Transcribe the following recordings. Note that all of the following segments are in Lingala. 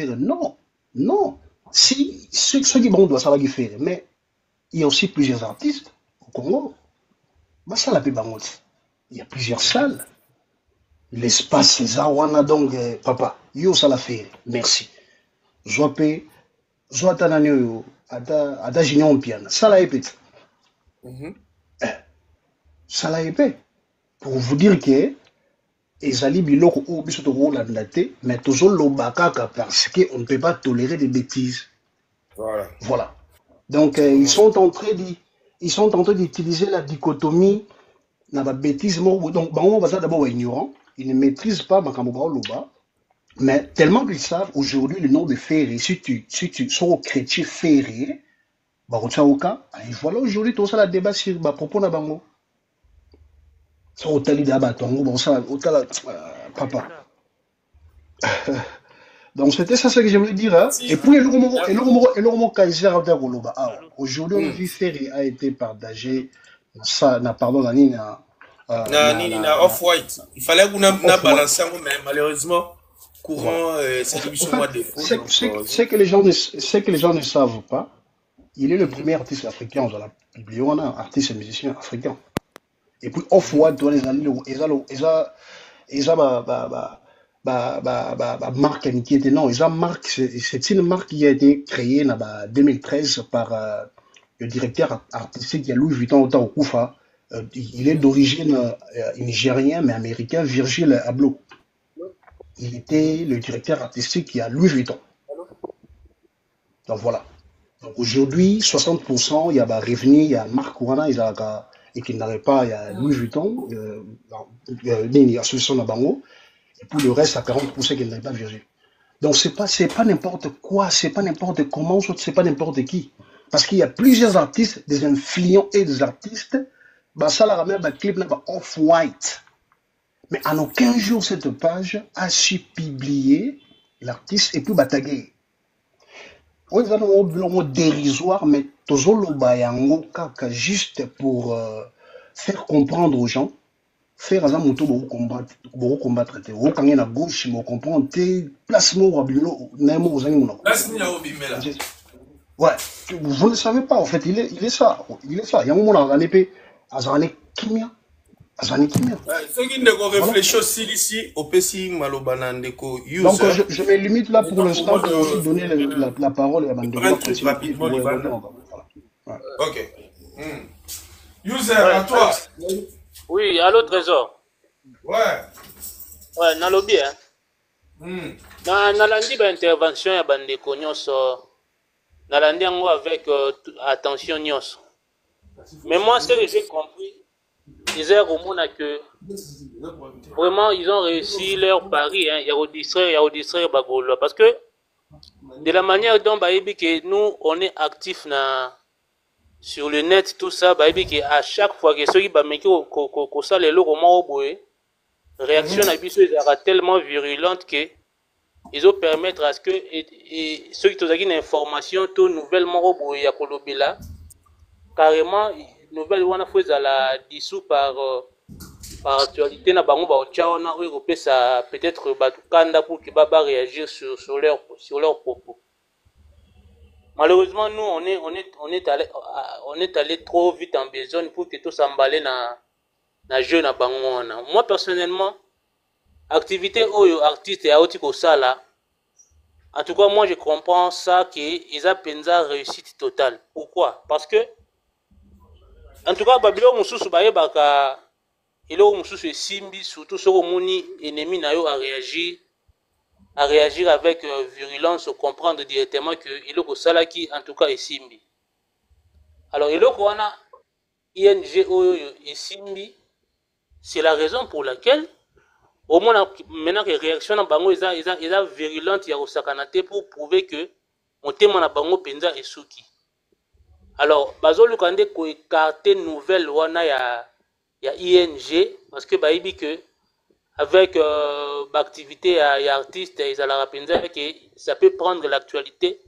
faire. Non, non. Si, ceux qui doivent ça va faire. Mais il y a aussi plusieurs artistes au Congo. Bah, ça la paix il y a plusieurs salles. L'espace, c'est ça, donc, papa, yo, ça l'a fait. Merci. Zoapé, Zoatananyo, Ada Junior Piana. Ça l'a épée. Ça l'a épée. Pour vous dire que, ezali biloko ou biso to rolanda te, mais toujours l'obakaka parce qu'on ne peut pas tolérer des bêtises. Voilà. Voilà. Donc, ils sont en train d'utiliser la dichotomie dans la bêtise. Donc, on va d'abord ignorant. Ils ne maîtrisent pas Makamobra Loba. Mais tellement qu'ils savent aujourd'hui le nom de Ferré, si tu sors chrétien Ferré, bah, et voilà aujourd'hui, tout ça, la débat sur ma propos na bango. Ça, au tali d'aba tongo, bon, ça, au tala, papa. Donc, c'était ça ce que je voulais dire, hein. Et puis, le moment Kaiser a Goloba. Aujourd'hui, on vit Ferré a été partagé, ça, n'a pardon, la ligne, na off-white. Il fallait qu'on a balancé, mais malheureusement, courant, c'est le mois de ce que les gens ne savent pas, il est le premier artiste africain, on a publié, on a un artiste et musicien africain. Et puis, off-white, on les a marque qui était non, c'est une marque qui a été créée en 2013 par le directeur artistique qui a Louis Vuitton au Koufa. Il est d'origine nigérien mais américain, Virgil Abloh. Il était le directeur artistique qui a Louis Vuitton. Donc voilà. Donc aujourd'hui, 60%, il y a revenu, il y a Marc Ouana, et qui n'avait pas, il y a Louis Vuitton, il y a association à Bango, et pour le reste, à 40% qui n'avait pas Virgile. Donc c'est pas n'importe quoi, c'est pas n'importe comment, c'est pas n'importe qui. Parce qu'il y a plusieurs artistes, des influents et des artistes, bah ça la ramène, bah clip, bah off-white. Mais en aucun jour, cette page a su publier l'artiste et puis bataguer. Oui, c'est un mot dérisoire, mais toujours le juste pour faire comprendre aux gens, faire un moto pour combattre, au quand il y a gauche, pour comprendre, place moi au bilo, même aux animaux. Ouais, vous ne savez pas, en fait, il est ça, il y a un moment dans l'année, à l'année kimia. Ceux qui ne réfléchissent aussi ici, au PC Malobanandeko. Donc, je me limite là pour l'instant pour aussi donner la parole à Mandela. Rapidement, ok. User, à toi. Oui, allô, Trésor. Ouais. Ouais, dans le lobby, hein. Dans l'intervention, il y a Bandeko Nyos. Dans l'intervention avec attention Nyos. Mais moi, ce que j'ai compris, que vraiment ils ont réussi leur pari, hein. Il y a au distraire Bagolo parce que de la manière dont que nous on est actifs sur le net, tout ça, que à chaque fois que ceux qui ko ça les logos réaction à biso est tellement virulente que ils ont permettre à ce que ceux qui ont une information tout nouvellement ya kolobela carrément nouvelle wana fois la dissous par actualité na bango ba tchao na ça peut-être batukanda pour que baba réagir sur leurs propos. Malheureusement nous on est allé trop vite en besogne pour que tout s'emballer na jeu na bango wana. Moi personnellement activité oyo artiste ya oti ko sala, en tout cas moi je comprends ça que ils a penza réussite totale. Pourquoi? Parce que en tout cas, Babylon Moussous Bayebaka, il a Moussous Simbi, surtout sur Moni, ennemi Nayo à réagir avec virulence, comprendre directement que il a Salaki, en tout cas, est Simbi. Alors, il a ING et Simbi, c'est la raison pour laquelle, au moins, maintenant que réaction dans Bango est virulente, il y a au Sakanate pour prouver que mon thème na Bango Penza est Souki. Alors, bazolu kande ko écarter nouvelle wana ya ING parce que baibi que avec l'activité ya artiste ils allaient rappeler que ça peut prendre l'actualité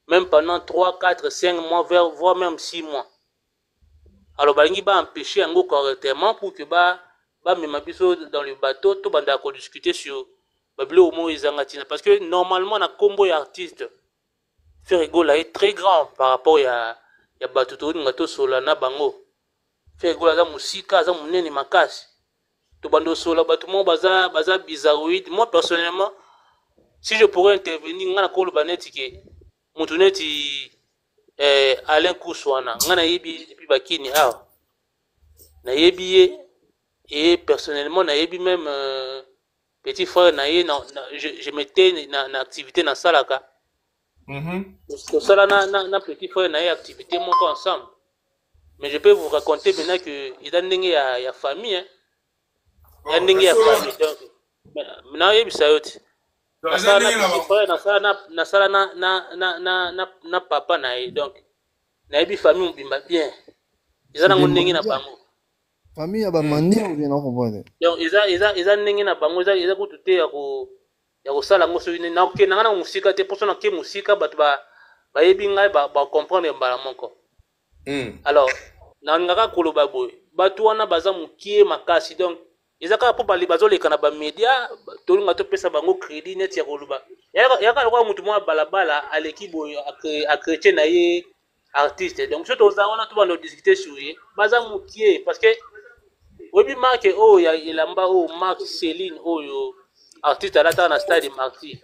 même pendant 3, 4, 5 mois voire même 6 mois. Alors balingi ba empêcher ngo correctement pour que ba mema biso dans le bateau tout banda ko discuter sur babilo omo ezangatina parce que normalement na combo ya artiste Ferregola est très grand par rapport ya bato to ngato sola na bango Ferregola za musika za munene makasi to bando sola bato mo baza bizarroïde. Moi personnellement si je pourrais intervenir ngana ko lobaneti ke mutu neti Alain Kouswana ngana yebi depuis bakini awa na yebi et personnellement na yebi même petit frère na ye je mettais na activité na salaka to sala na petit frère na ye activité moko ensemble. Mais je peux vous raconter maintenant que il a ndenge ya famille hein. Il a ndenge ya famille donc na yebi sayoti na sala na petit frère na sala na papa na ye donc na yebi famille mbimba bien ils na ndenge na bango famille ya ba mandi ou bien non comprendre donc ils ndenge na bango ils ko tuté ya ko sala ngo so na ke na musika te pour na ke musika bato ba yebi ngai ba comprendre mbala moko. Alors na ngaka koloba boy bato wana baza mukie makasi donc ezaka po bali bazoleka na ba media tolinga to pesa bango crédit net ya koloba yaka kwa mutu mwa balabala aleki boy a chrétien na ye artiste donc surtout za wana to bando discuter sur ye baza mukie parce que webi marque oh ya ilamba oh Marc Céline oyo artiste alata na stade Marty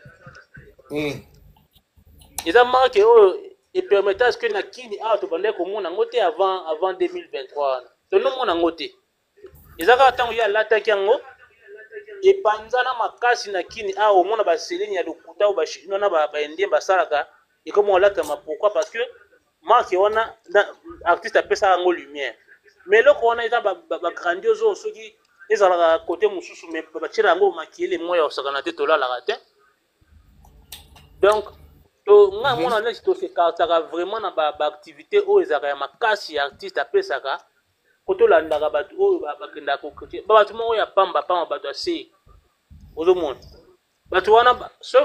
eza marque oyo et permettre à ce que na kini a to bande ko mona ngote avant 2023 to no mona ngote ezaka tango ya lata kyango e panzana makasi na kini a o mona ba Céline ya lokuta o ba shino na ba endie ba salaka et comme on lata ma pourquoi parce que marque wana artiste a pesa ngo lumière mais le qu'on a eza ba grandiose soki ezala côté mususu mais ba tira ngo makiele moya osakana te to la raté donc to nga mona na to se kartaka vraiment na ba activité o ezaka ya makasi artiste a pesaka koto landaka bato o ba kenda ko côté ba bato mo ya pamba bato ase ozo mona bato wana so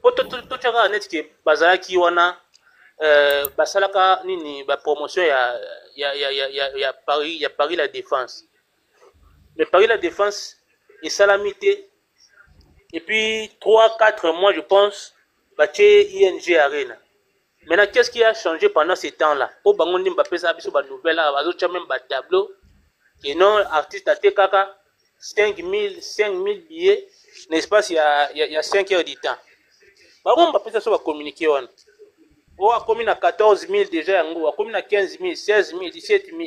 poto to chaka net ke bazalaki wana basalaka nini ba promotion ya Paris la Défense. Le Paris la Défense et Salamité et puis 3-4 mois je pense baché ING Arena. Maintenant qu'est-ce qui a changé pendant ces temps-là? Au bangon nimba pesa biso ba nouvelle bazo cha même ba tableau et non artiste à kaka 5000 billets l'espace il y a 5 heures du temps. Bangon ba pesa so ba communiquer on. On a commis à 14 000 déjà, on a commis à 15 000, 16 000, 17 000.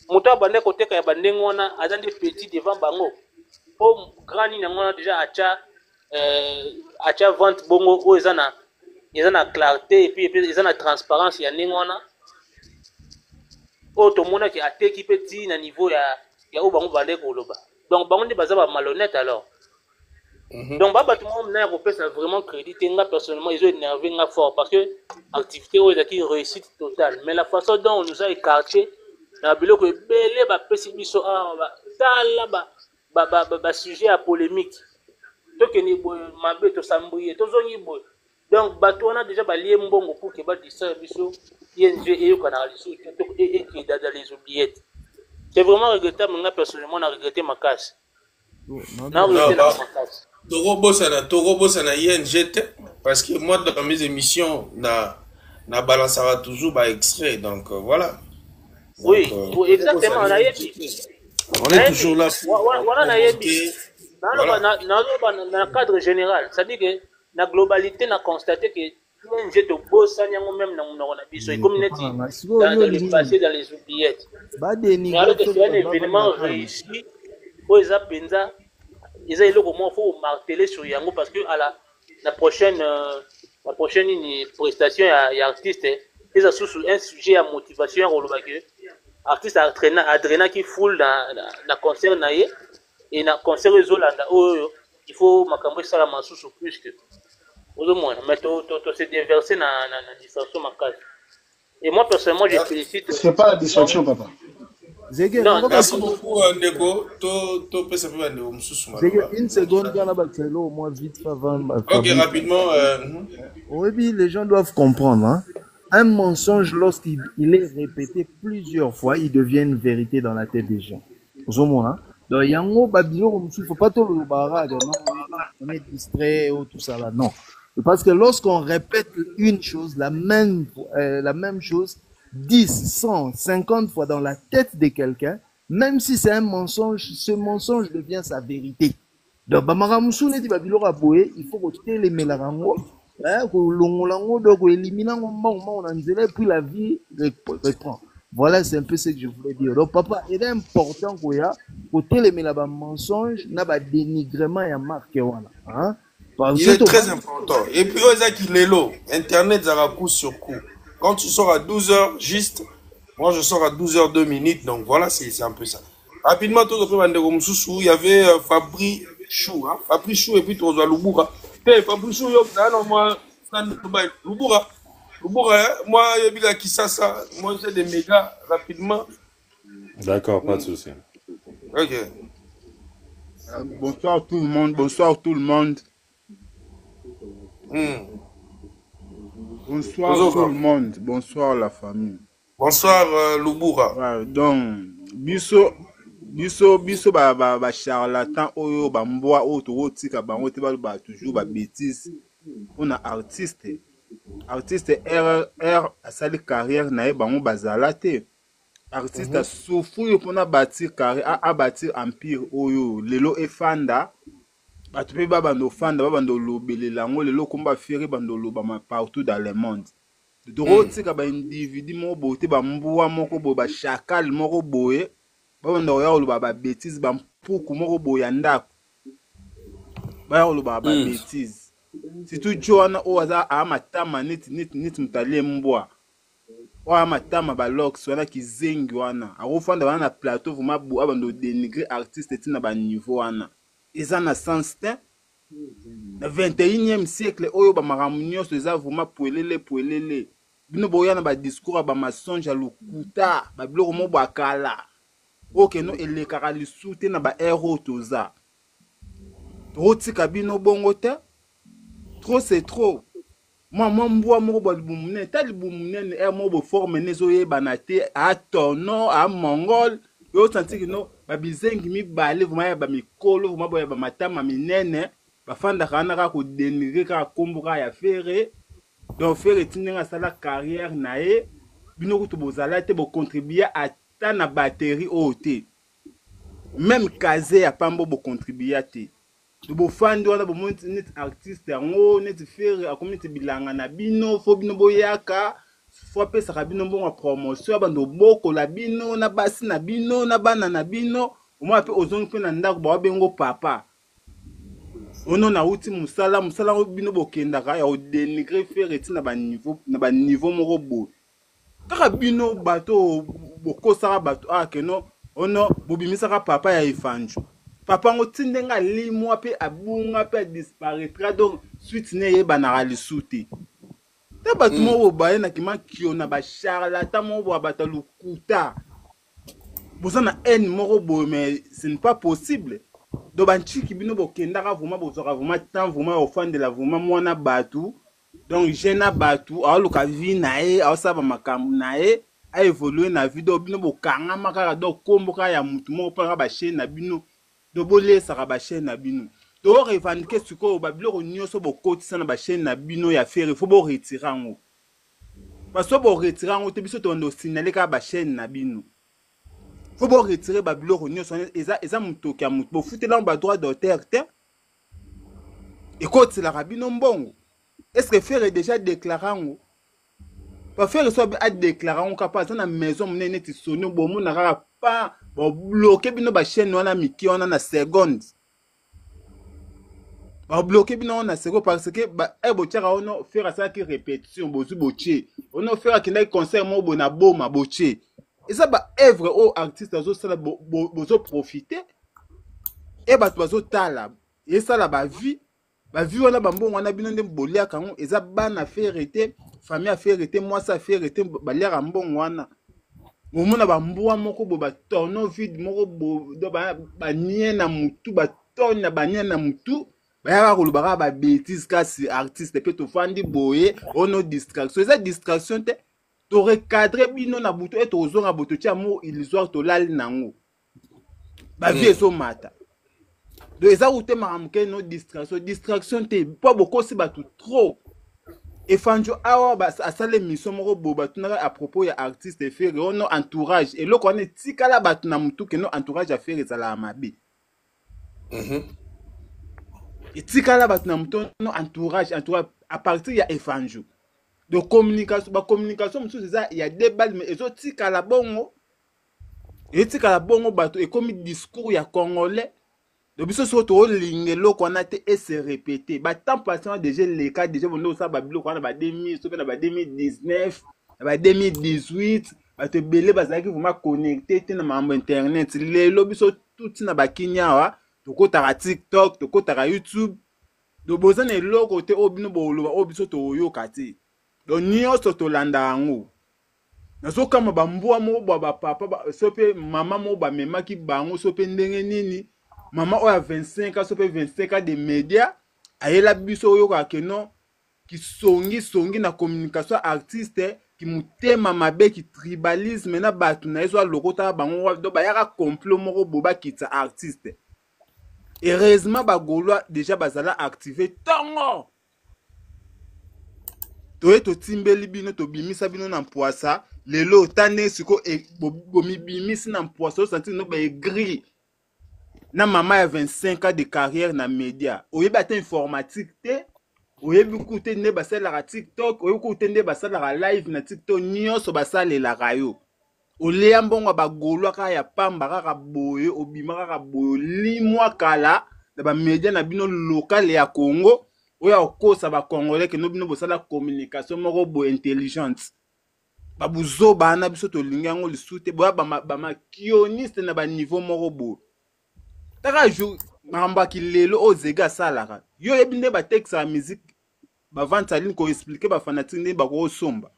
Mouta bande côté quand bande ngona a des petits devant bango. Pour grand ni ngona déjà acha vente bongo o ezana clarté et puis ezana transparence ya ngona. O to mona ki ateki petit na niveau ya o bango bande ko loba. Donc bango ndi baza ba malhonnête alors. Donc baba tout le monde n'a pas vraiment crédit nga personnellement ils ont énervé nga fort parce que activité où ils ont réussite totale mais la façon dont on nous a écarté na biloko belé ba pesi biso tala ba sujet à polémique to ke ni boy mabe to sambrier to zongi boy donc bato on a déjà balié mbongo pour que ba distraire biso ING et yo kana liso et qui dans les oubliettes. C'est vraiment regrettable nga personnellement on a regretté ma casse. Non, Toro bossa na ING parce que moi dans mes émissions na balancera toujours par extrait donc voilà. Donc, oui, exactement on est toujours là. Voilà na cadre général, ça dit que la globalité n'a constaté que ING to bossa nyango même na biso et comme neti dans le passé dans les oubliettes. Mais alors que c'est un événement réussi où ils a penza ils ont comment faut marteler sur yango parce que à la prochaine prestation y a artiste ils ont sous un sujet à motivation au lobake artiste adrena qui foule dans concert naie et na concert Zolanda oh il faut makambo ça la sous plus que au moins mais to se déverser na distraction makasi et moi personnellement je félicite c'est pas la distraction papa. Non, merci beaucoup Ndeko to pesa pe bande omsusu malaba. Une seconde dans la bataille au moins vite avant. OK rapidement oui les gens doivent comprendre hein. Un mensonge lorsqu'il est répété plusieurs fois il devient une vérité dans la tête des gens. Au moins hein. Donc yango babilo comme il faut pas tout le barrage non on est distrait ou tout ça là. Non. Parce que lorsqu'on répète une chose, la même chose, 10, 100, 50 fois dans la tête de quelqu'un, même si c'est un mensonge, ce mensonge devient sa vérité. Donc, il faut que les mélarango, puis la vie reprend. Voilà, c'est un peu ce que je voulais dire. Donc, papa, il est important que les mensonges, n'a pas dénigrement et marque. Hein? Il est très important. Et puis, Internet, ça va coup sur coup. Quand tu sors à 12h, juste, moi je sors à 12h 2 minutes, donc voilà, c'est un peu ça. Rapidement, tout il y avait Fabri Chou, hein? Fabri Chou et puis tu as Lubura. Fabri Chou, moi, Lubura. Lubura, moi, il y a qui ça, moi j'ai des mégas, rapidement. D'accord, pas de souci. Ok. Bonsoir tout le monde, bonsoir tout le monde. Bonsoir tout le monde, bonsoir la famille. Bonsoir Lubura. Ouais, donc, biso ba charlatan oyo ba mboa oyo to tika bango te ba toujours ba bêtise. On a artiste R asali carrière na bango bazala te. Artiste souffrir pour na bâtir carrière a bâtir empire oyo lelo efanda. Batu pe ba bando fanda ba bando lobele lango lelo komba fere bando lobama partout dans le monde. Doro tika ba individu mo bote ba mboa moko bo ba chakal moko boye ba bando ya oloba ba bêtise ba mpuku moko boya ndako ba oloba ba bêtise si tu joana o aza amatama nit mutale mboa o amatama ba lox wana kizengi wana akofanda wana na plateau vraiment bo abando dénigrer artiste tina ba niveau wana eza na sens te na 21e siècle oyo ba maramunyo so eza vraiment poelele bino boya na ba discours ba mensonge lukuta ba biloko mo bakala ok no elekaka lisute na ba héros toza rotika bino bongo te trop c'est trop moi mboa moko ba libumune ta libumune mo bo forme nezo yebana te a tono a mongol yo senti no ba bizengi mibale vraiment ba mikolo vraiment boya ba matama minene bafanda kana ka ko denigrer ka kombuka ya fere donc fere tinenga sala carrière nae bino ko to bozala te bo contribuer à ta na batterie OT même casé ya pambo bo contribuer te bo fandi wana bo net artiste yango net fere akomi te bilanga na bino fo bino boyaka fo pesa ka bino bonga promotion bando boko la bino na basi na bino na bana na bino o mo ape ozongi pe na ndako ba bengo papa ono na uti musala bino bokendaka ya dénigrer faire tina ba niveau moko bo kaka bino bato bokosaka bato keno ono bobimisaka papa ya efanjo papa ngo tindenga limwa pe abunga pe disparaîtra donc suite ne yebana lisuti ta bato moko baye na kima kiona ba charlatan moko bata lukuta bozana haine moko bo mais ce n'est pas possible. Donc banchiki bino bokendaka vraiment bozaka vraiment temps vraiment au fond de la vraiment mwana batu donc jena batu aluka vie nae asaba makambu nae a évoluer na vie do bino bokanga makaka do komboka ya mutu moko pa ba chaîne na bino do bolesa ka ba chaîne na bino do revendiquer suko ba biloko nyoso bokotisa na ba chaîne na bino ya faire il faut bo retirer ngo parce que bo retirer ngo te biso to ndo signaler ka ba chaîne na bino. Faut pas retirer Babylone eza mutoki ya mutu bo futela ba droit d'auteur te et quand c'est la rabino mbongo est-ce que faire déjà déclarer ngo pas faire soit a déclarer ngo capable na maison munene ti soni bo mona ka pa bo bloquer bino ba chaîne wana miki wana na seconde ba bloquer bino na seconde parce que ba bo tchaka ono faire ça qui répétition bozu boche ono faire ki na concert mo bona boma boche. Et ça ba œuvre au artiste zo sala bozo profiter et ba bazo tala et ça la ba vie wana ba mbongo wana bino ndem bolia kango eza bana faire été famille a faire été moi ça faire été balia mbongo wana momona ba mboa moko bo ba tono vide moko bo do ba nie na mutu ba tonya ba nie na mutu ba ya ko lubaka ba bêtise kasi artiste peut to fandi boye ono distraction eza distraction te to recadrer bino na buto et to zonga buto tia mo illusoire to lali nango ba vie so mata Donc eza ute maramuke no distraction te pas beaucoup si batu trop. Et Fanjo awa asale mission moko bo batunaka à propos ya artiste faire no entourage et loko ane tikala batu na mutu ke no entourage à faire ezala mabe. Et tikala batu na mutu no entourage à partir ya Efanjo. De communication mutu c'est il y a des balles mais ezo tikala bongo. Et tikala bongo batu et comme discours ya congolais. Donc, si vous avez qu'on a et se répéter, tant passant déjà les cas, déjà, on a ça, on a 2019, 2018, te belé, vous m'a connecté, dans internet, les lobbies sont tout na Kenya, to kota TikTok, to kota YouTube. Donc, vous avez le côté obino bolo, obiso to yo kati. Donc, nyo to landa ango. Nazo kama bambua mo ba papa, sope maman mo ba mema ki bango sope ndenge nini. Maman oya 25 ans, 25 ans de médias, aye la biso oyo ka non qui songi na communication artiste qui mutema mabe qui tribalisme na batu na ezo lokota bango do ba yaka complot moko boba kita artiste. Heureusement ba Gaulois déjà bazala activer tongo. Toye to timbeli bino to bimisa bino na poisa, lelo tane siko e bomi bimisi na poisa senti no ba gris. Na maman a 25 ans de carrière na média. Oye bate informatique te. Oye bikoute ne basa la TikTok. Oye bikoute ne basa la live na TikTok. Nyonso basa le la rayo. Ole ambongo ba Gaulois ka ya pamba ka boye. Obima ka boye. Limwa kala. Da ba média na bino local ya Congo. Oya okosa ba Congolais ke no bino bosa la communication moko bo intelligente. Ba buzo ba na biso to lingango lisute. Boya ba ma kioniste na ba niveau moko bo. Taka jou mamba ki lelo o zega salara. Yo ebinde ba texte la musique ba vente ligne ko expliquer ba fanatique ne ba ko somba.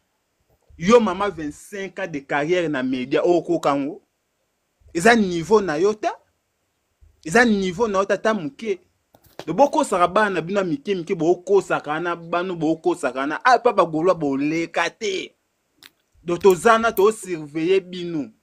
Yo mama 25 ans de carrière na média o ko kango. Eza niveau na yota. Eza niveau na yota tamuke. De boko saraba na bina mike boko sakana banu boko sakana a pa ba golwa bo lekate. Do tozana to surveiller binu.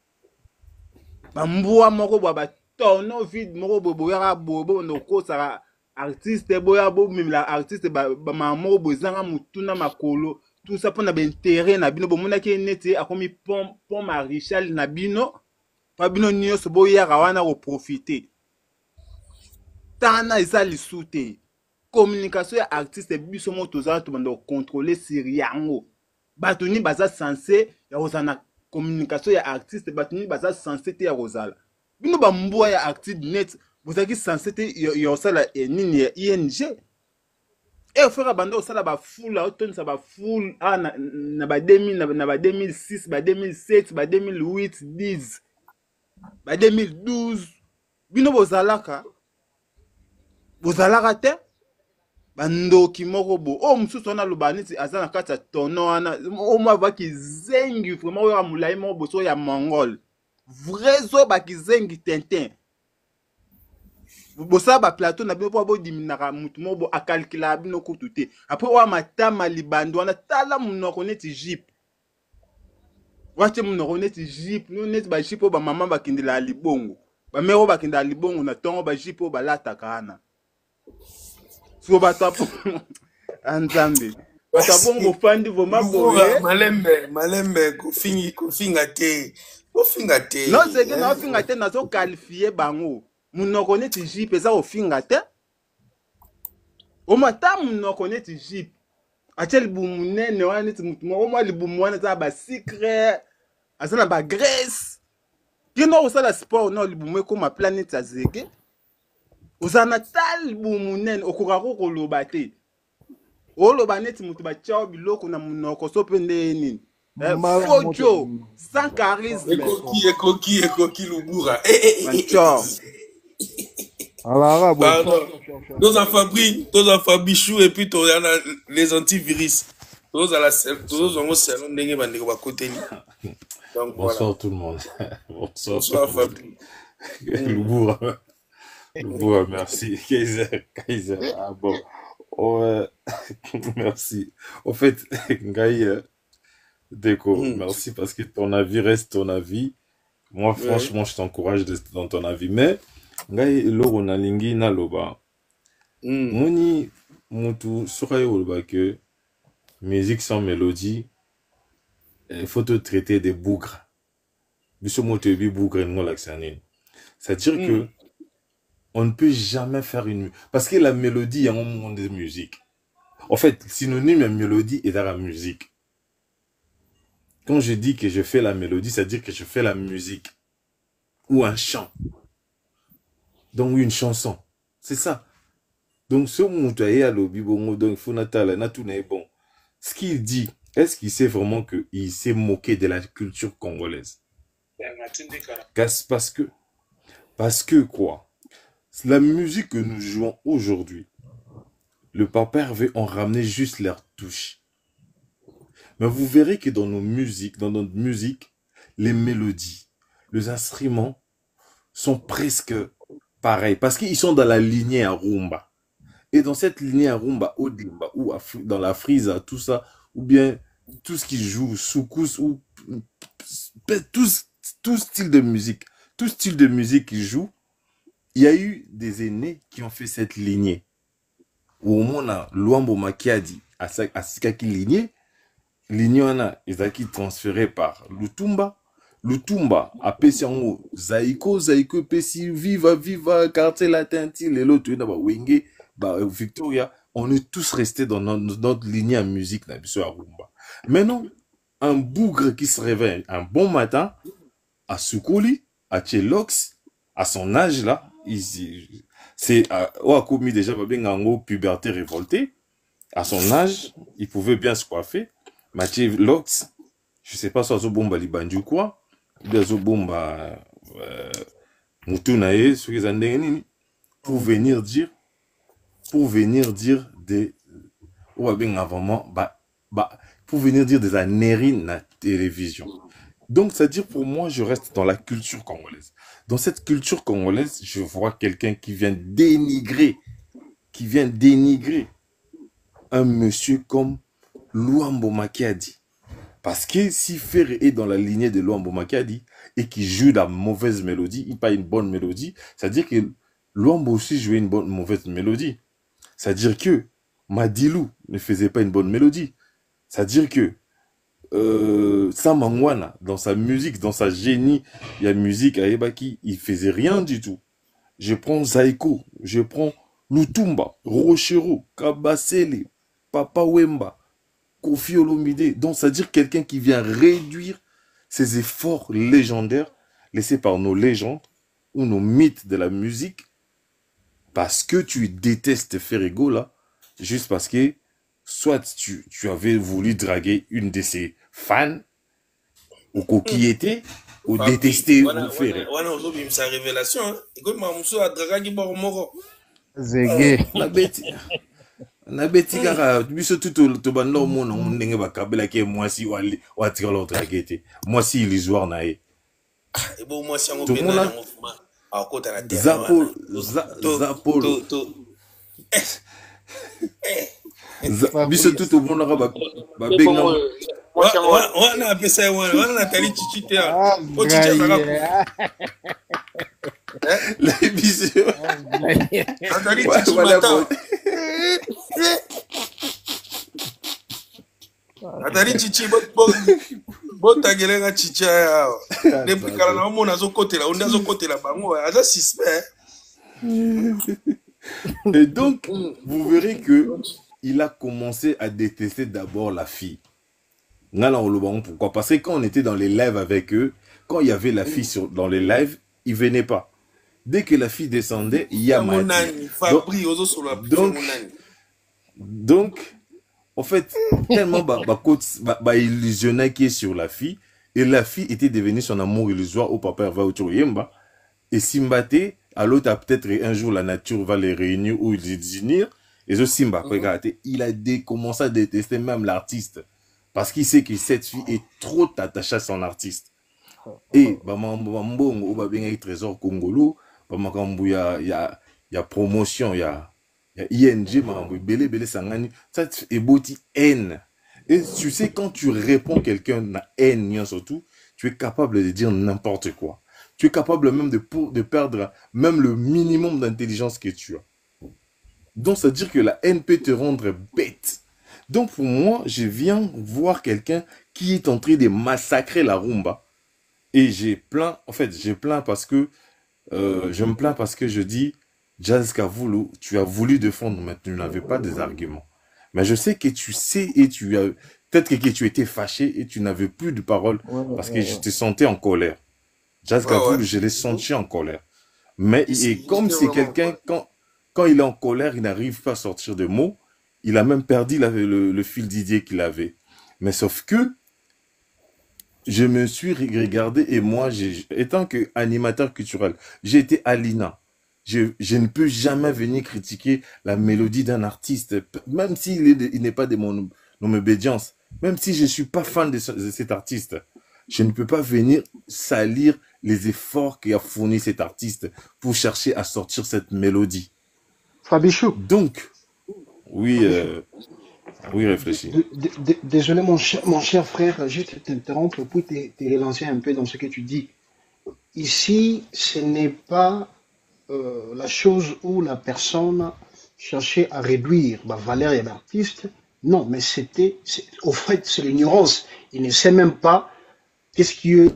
Ba mbua moko ba tono vide moko bobo yaka bobo no ko sara artiste boya bo même la artiste ba mamo bozanga mutuna makolo tout ça pour na intérêt na bino bomona ke neti akomi pom marichal na bino pa bino nyonso boya wana ko profiter tana isa lisute communication ya artiste biso mo tozala to bando contrôler siriango batuni baza censé ya ozana communication ya artiste batuni baza censé te ya ozala. Bino ba mbua ya active net vous avez censé yo sala nini ya ING et fera bando sala ba full auton sa ba full na ba 2000 na ba 2006 ba 2007 ba 2008 10 ba 2012 bino bozalaka te bando ki moko bo o mususu na lubaniti azana kata tono wana o mwa va ki zengi vraiment ya mulai mo boso ya mongol vrai zo ba ki zengi tintin bosa ba plateau na bino po bo diminaka mutu mo bo akalkila bino kutute après wa matama libando wana tala munoko neti jip wache munoko neti jip no neti ba jip ba mama ba kindela libongo ba mero ba kindela libongo na tongo ba jip ba lata kana so ba tapo anzambe ba tabongo fandi vo maboye malembe ko finga te non c'est que na finga te na so qualifier bango munoko neti jip eza o finga te o mata munoko neti jip atel bumu nene wana neti mutu mo mwa libumu wana za ba secret azana ba graisse kino osala sport no libumu ko ma planète azeke ozana tal bumu nene okoka ko loba te o loba neti mutu ba chao biloko na munoko so pende nini Fojo sans charisme ekoki lubura Alors, Tous en Fabichou et puis tu as les antivirus. Tous à la tous en salon n'engagent pas de côté. Bonsoir tout le monde. Bonsoir Fabri. Louboura, merci. Kaiser. Ah bon. Oh, merci. Au fait, Ngaï, Déco, merci parce que ton avis reste ton avis. Moi, franchement, je t'encourage dans ton avis. Mais ngai eloko nalingi naloba moni mutu soka yo oloba que musique sans mélodie il faut te traiter des bougres biso moto ebi bougre ngo lakisa nini c'est-à-dire que on ne peut jamais faire une parce que la mélodie il y a un monde de musique en fait synonyme de mélodie est dans la musique. Quand je dis que je fais la mélodie, c'est-à-dire que je fais la musique ou un chant. Donc une chanson. C'est ça. Donc ce moutaye à l'obi bongo donc fonatala na tout n'est bon. Ce qu'il dit, est-ce qu'il sait vraiment qu'il s'est moqué de la culture congolaise? Parce que quoi? La musique que nous jouons aujourd'hui, le papa veut en ramener juste leur touche. Mais vous verrez que dans notre musique, les mélodies, les instruments sont presque pareils. Parce qu'ils sont dans la lignée à rumba. Et dans cette lignée à rumba, au dimba, ou dans la frisa, tout ça, ou bien tout ce qui joue, soukous, ou tout style de musique qui joue, il y a eu des aînés qui ont fait cette lignée. Au moins, Luambo Makiadi, à Sikaki lignée, Lignona ezaki transféré par Lutumba. Lutumba a pesi en Zaiko pesi viva quartier latin les l'autre na ba Wenge ba Victoria, on est tous restés dans notre lignée à musique na biso rumba. Maintenant, un bougre qui se réveille un bon matin à Sukuli, à Tchelox, à son âge là, c'est a commis déjà ba bengango puberté révoltée. À son âge, il pouvait bien se coiffer. Mathieu Lox, je sais pas si c'est bomba libandu quoi, bien c'est bomba mutunae sur les années pour venir dire des ou bien avant pour venir dire des anérines na télévision. Donc c'est à dire pour moi je reste dans la culture congolaise. Dans cette culture congolaise, je vois quelqu'un qui vient dénigrer un monsieur comme Luambo Makiadi. Parce que si Ferré est dans la lignée de Luambo Makiadi et qui joue la mauvaise mélodie, il pas une bonne mélodie, c'est-à-dire que Luambo aussi jouait une mauvaise mélodie. C'est-à-dire que Madilou ne faisait pas une bonne mélodie. C'est-à-dire que Samangwana, dans sa musique, dans sa génie, il y a musique à Ebaki, il faisait rien du tout. Je prends Zaiko, je prends Lutumba, Rochero, Kabasele, Papa Wemba, Kofi Olomide. Donc, c'est-à-dire quelqu'un qui vient réduire ces efforts légendaires laissés par nos légendes ou nos mythes de la musique parce que tu détestes Ferrigo là, juste parce que soit tu avais voulu draguer une de ses fans ou qui était ou détester Ferrigo. Voilà, aujourd'hui, c'est révélation. Écoute, Mamoussou a dragué Boromoro. Zégué. Na beti kaka biso tout to bando mo na ndenge bakabela ke mwasi wa tika lo dragete mwasi illusoire na ye et bon mwasi yango pe na mouvement a kota na terre Zapol biso tout monde ka ba benga wana apesa wana Nathalie Chichite o Chichite kaka la biso Nathalie Chichite Nathalie Chichi bo tagelenga chicha yao depuis kala na mona zokotela onda zokotela bango aza suspect. Et donc vous verrez que il a commencé à détester d'abord la fille. Pourquoi? Parce que quand on était dans les lives avec eux, quand il y avait la fille dans les lives, ils venaient pas. Dès que la fille descendait, il y a donc, en fait, tellement illusionnait qui est sur la fille, et la fille était devenue son amour illusoire au papa Hervé Ochoyemba, et Simbate, à l'autre, peut-être un jour la nature va les réunir ou les unir, et ce Simba, il a commencé à détester même l'artiste, parce qu'il sait que cette fille est trop attachée à son artiste. Et, trésor congolo, il y a promotion, il y a ING, belé sangani, ça est boti haine. Et tu sais, quand tu réponds quelqu'un na haine, surtout, tu es capable de dire n'importe quoi. tu es capable même de perdre même le minimum d'intelligence que tu as. Donc, ça veut dire que la haine peut te rendre bête. Donc, pour moi, je viens voir quelqu'un qui est en train de massacrer la rumba. Et j'ai plaint, en fait, j'ai plaint parce que, je me plains parce que je dis, Jazz Kavulu, tu as voulu défendre, mais tu n'avais pas des arguments. Mais je sais que tu sais et tu as, peut-être que tu étais fâché et tu n'avais plus de parole parce que je te sentais en colère. Jazz Kavulu, je l'ai senti en colère. Mais et comme c'est quelqu'un, quand il est en colère, il n'arrive pas à sortir de mots, il a même perdu le fil d'idée qu'il avait. Mais sauf que, je me suis regardé et moi, étant que animateur culturel, j'ai été à l'INA. Je ne peux jamais venir critiquer la mélodie d'un artiste, même il n'est pas de mon obédience, même si je ne suis pas fan de cet artiste. Je ne peux pas venir salir les efforts qu'a fourni cet artiste pour chercher à sortir cette mélodie. Fabichou. Donc, oui, oui, réfléchis. Désolé, mon cher frère, je vais t'interrompre pour te relancer un peu dans ce que tu dis. Ici, ce n'est pas la chose où la personne cherchait à réduire la valeur de l'artiste. Non, mais au fait, c'est l'ignorance. Il ne sait même pas qu'est-ce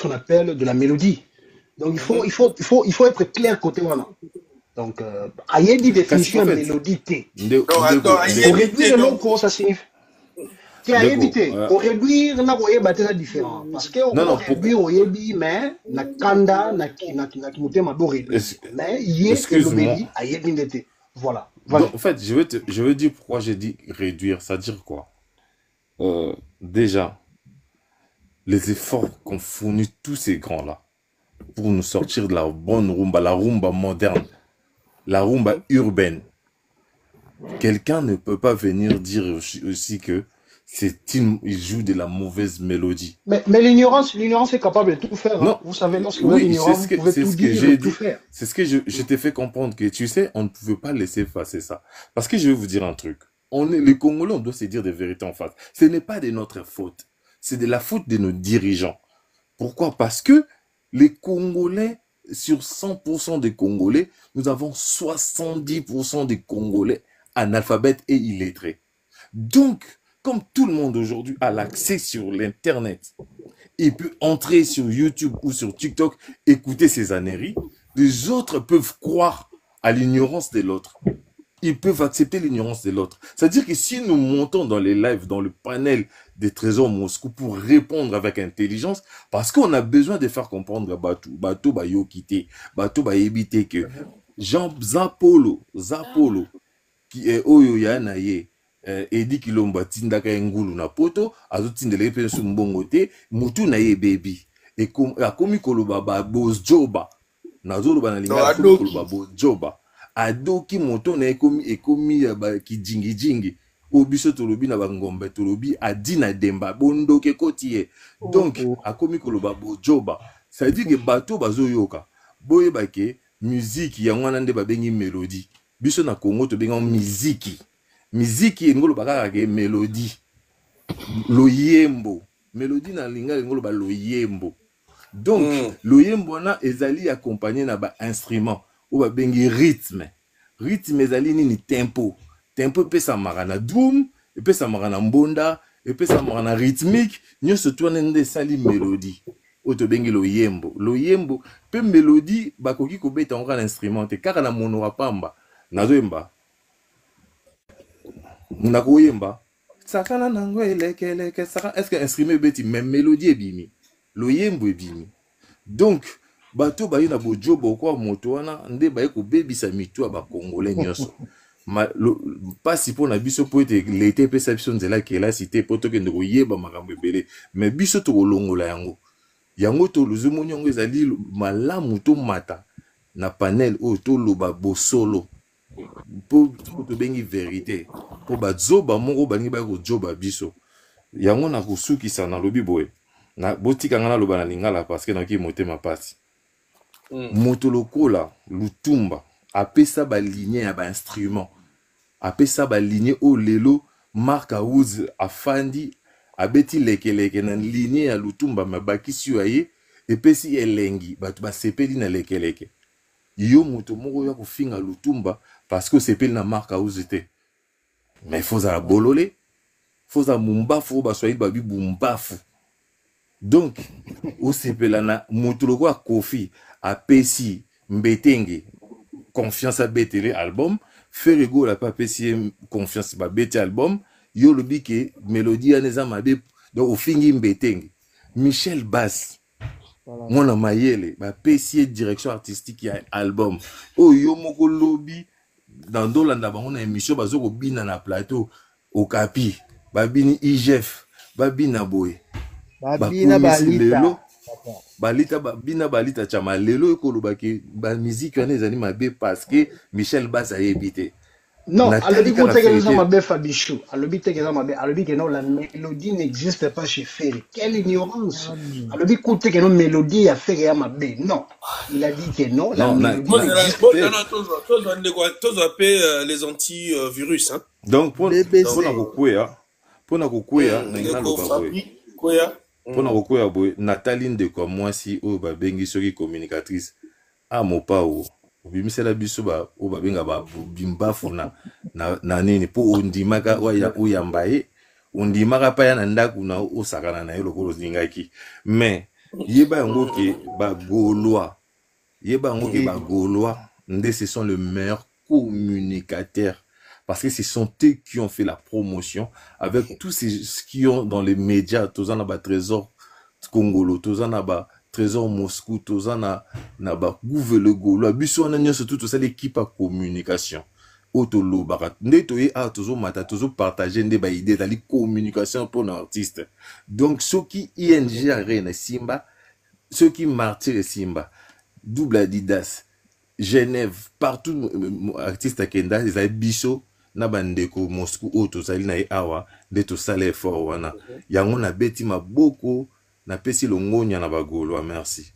qu'on appelle de la mélodie. Donc, il faut être clair côté voilà. Donc, il y a des définitions de mélodie. Non, attends, pour réduire le loco, ça signifie. Pour réduire, on a des différents. Parce qu'on peut réduire au yebi, mais na kanda, na kimute mabori. Mais il y a des mélodies à yebi. Voilà. Donc, en fait, je veux dire pourquoi j'ai dit réduire. Ça veut dire quoi? Déjà, les efforts qu'ont fourni tous ces grands-là pour nous sortir de la bonne rumba, la rumba moderne, la rumba urbaine. Quelqu'un ne peut pas venir dire aussi que il joue de la mauvaise mélodie. Mais l'ignorance est capable de tout faire. Non. Hein. Vous savez, lorsque vous êtes ignorant, vous pouvez tout dire, tout faire. C'est ce que je t'ai fait comprendre que, tu sais, on ne pouvait pas laisser passer ça. Parce que je vais vous dire un truc. Les Congolais, on doit se dire des vérités en face. Ce n'est pas de notre faute. C'est de la faute de nos dirigeants. Pourquoi? Parce que les Congolais, sur 100% des Congolais, nous avons 70% des Congolais analphabètes et illettrés. Donc, comme tout le monde aujourd'hui a l'accès sur l'Internet, il peut entrer sur YouTube ou sur TikTok, écouter ces âneries, les autres peuvent croire à l'ignorance de l'autre. Ils peuvent accepter l'ignorance de l'autre. C'est-à-dire que si nous montons dans les lives, dans le panel des trésors Moscou pour répondre avec intelligence, parce qu'on a besoin de faire comprendre à Bato ba yo kité, Bato ba éviter que Jean Zapolo, qui est Oyo Yanaye, Edi Kilomba tindaka ngulu na poto, azo tindele pe su mbongo te, mutu na ye baby. Et akomi koloba ba bozjoba. Nazolo ba na linga koloba bozjoba. Adoki moto na ekomi ki jingi obiso tolobi na bangombe tolobi adina demba bondo ke kotie. Donc akomi koloba bozjoba. Ça dit que bato bazo yoka. Boye bake musique ya ngwana nde babengi mélodie. Biso na Congo to benga miziki. Miziki ngolo bakaka ke mélodie. Loyembo. Mélodie na linga ngolo ba loyembo. Donc loyembo na ezali accompagné na ba instrument ou ba bengi rythme. Rythme ezali nini tempo. Tempo pesa marana drum, pesa marana mbonda, pesa marana rythmique, nyonso twana nde sali mélodie. Oto bengi loyembo. Loyembo pe mélodie bakoki ko beta ngana instrument te kaka na mono pamba. Nazoyemba. Nakoyemba. Sakana nango eleke saka. Est-ce que instrument beti même mélodie ebimi? Loyembo ebimi. Donc bato bayi na bojobo kwa moto wana nde bayi ko bebisa mitu ba congolais nyonso. Pasi po na biso po ete l'été perception de la que la cité po to ke ndeko yeba makambo ebele. Mais biso to kolongola yango. Yango to luzumoni yango ezali malamu to mata na panel o to loba bosolo. Po to bengi vérité. Po bazoba moko balingi ba ko joba biso. Yango na kusuki sana lobi boye. Na botika ngana loba na lingala parce que na ki motema pasi. Moto lokola lutumba apesa ba ligne ya ba instrument. Apesa ba ligne o lelo marka uz afandi abeti leke na ligne ya lutumba mabaki siyo aye epesi elengi bato basepeli na lekeleke yo moto moko ya kofinga lutumba parce que osepeli na marka auzi te mais fozala bolole fozala mumbafu baswahili babi bumbafu donc osepela na moto lokola Kofi apesi mbetenge confiance abetele album Ferrego la pas apesi confiance babete album yo lobi ke mélodie aneza mabe donc ofingi mbetenge Michel Bass mwana mayele bapesi direction artistique ya album oyo moko lobi dans dolanda bango na émission bazoko bina na plateau Okapi babini IGF babina boye babina balita balita babina balita chama lelo ekolobaki ba musique wana ezali mabe parce que Michel Bass ayebi te. Non, alobi kote ke les mabe Fabichou. Alobi te ke les mabe, alobi que non la mélodie n'existe pas chez Ferry. Quelle ignorance. Alobi kote ke non mélodie a fait ya mabe. Non, il a dit que non, la mélodie n'existe pas. Tous appellent les antivirus hein. Donc pour na kokwea na ngalo koya pona kokwea boy Nathalie Ndeko moi si o ba bengi soki communicatrice a mopao obimisela biso ba o ba benga ba bimbafu na nini po ondimaka oyamba ye ondimaka pa ya na ndaku na osakana na ye lokolo zingaki mais yeba yango ke ba Gaulois nde ce sont le meilleur communicateur parce que ce sont eux qui ont fait la promotion avec tous ces qui ont dans les médias tozan na ba trésor Congolo tozan na ba trésor Moscou tozan na ba gouverneur Gaulois biso na nyonso tout ça l'équipe à communication otolo barat nde toye a tozo mata tozo partager nde ba idée dans la communication pour un artiste donc ceux qui ING Arena Simba ceux qui martyr Simba double Adidas Genève partout artiste à Kenda ils avaient biso na bandeko Moscou auto sali na awa de to sale fort wana yango na beti maboko na pesi longonya na bagolo merci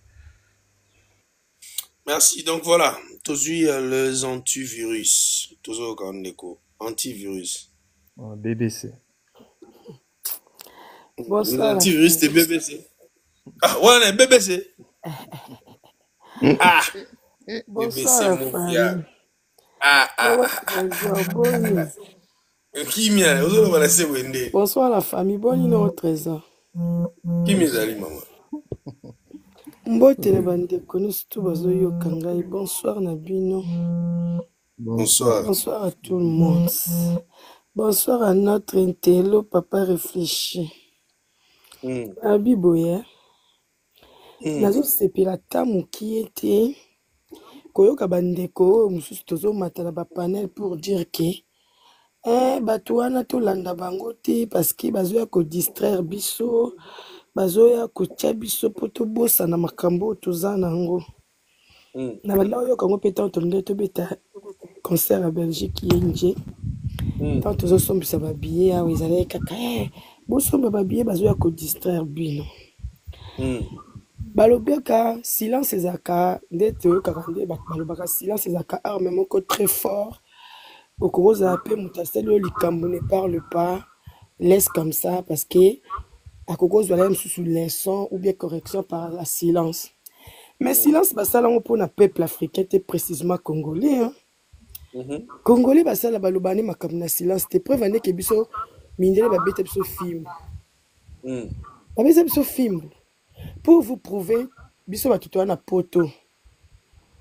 donc voilà tozui les antivirus tozo kandeko antivirus BBC bonsoir antivirus de BBC ah ouais BBC ah bonsoir BBC mon gars bonsoir la famille, boni no trésor. Mbotele bandeko nyonso bazoyoka ngai bonsoir na bino. Bonsoir à tout le monde. Bonsoir à notre intello papa réfléchi. Abiboye. Nazosepela tamuki ete koyoka bandeko mususu tozo matala ba panel pour dire que bato wana tolanda bango te parce que bazoya ko distraire biso bazoya kotia biso po tobosa na makambo toza nango na banda oyoka ngo pe tant tolonde tobeta concert à Belgique yenje tant tozosombisa babillet awa ezalaki kaka bosomba babillet bazoya ko distraire bino balobeka silence ezaka ndete oyokaka nde balobaka silence ezaka arme moko très fort okokoza pe mutaseli oyo likambo ne parle pas laisse comme ça parce que akokozwa la sous leçon ou bien correction par la silence mais silence basalango mpona peuple africain te précisément congolais congolais basala balobani makambo na silence te preuve andeke biso mindele babeta biso film babeta biso film pour vous prouver biso batuto na poto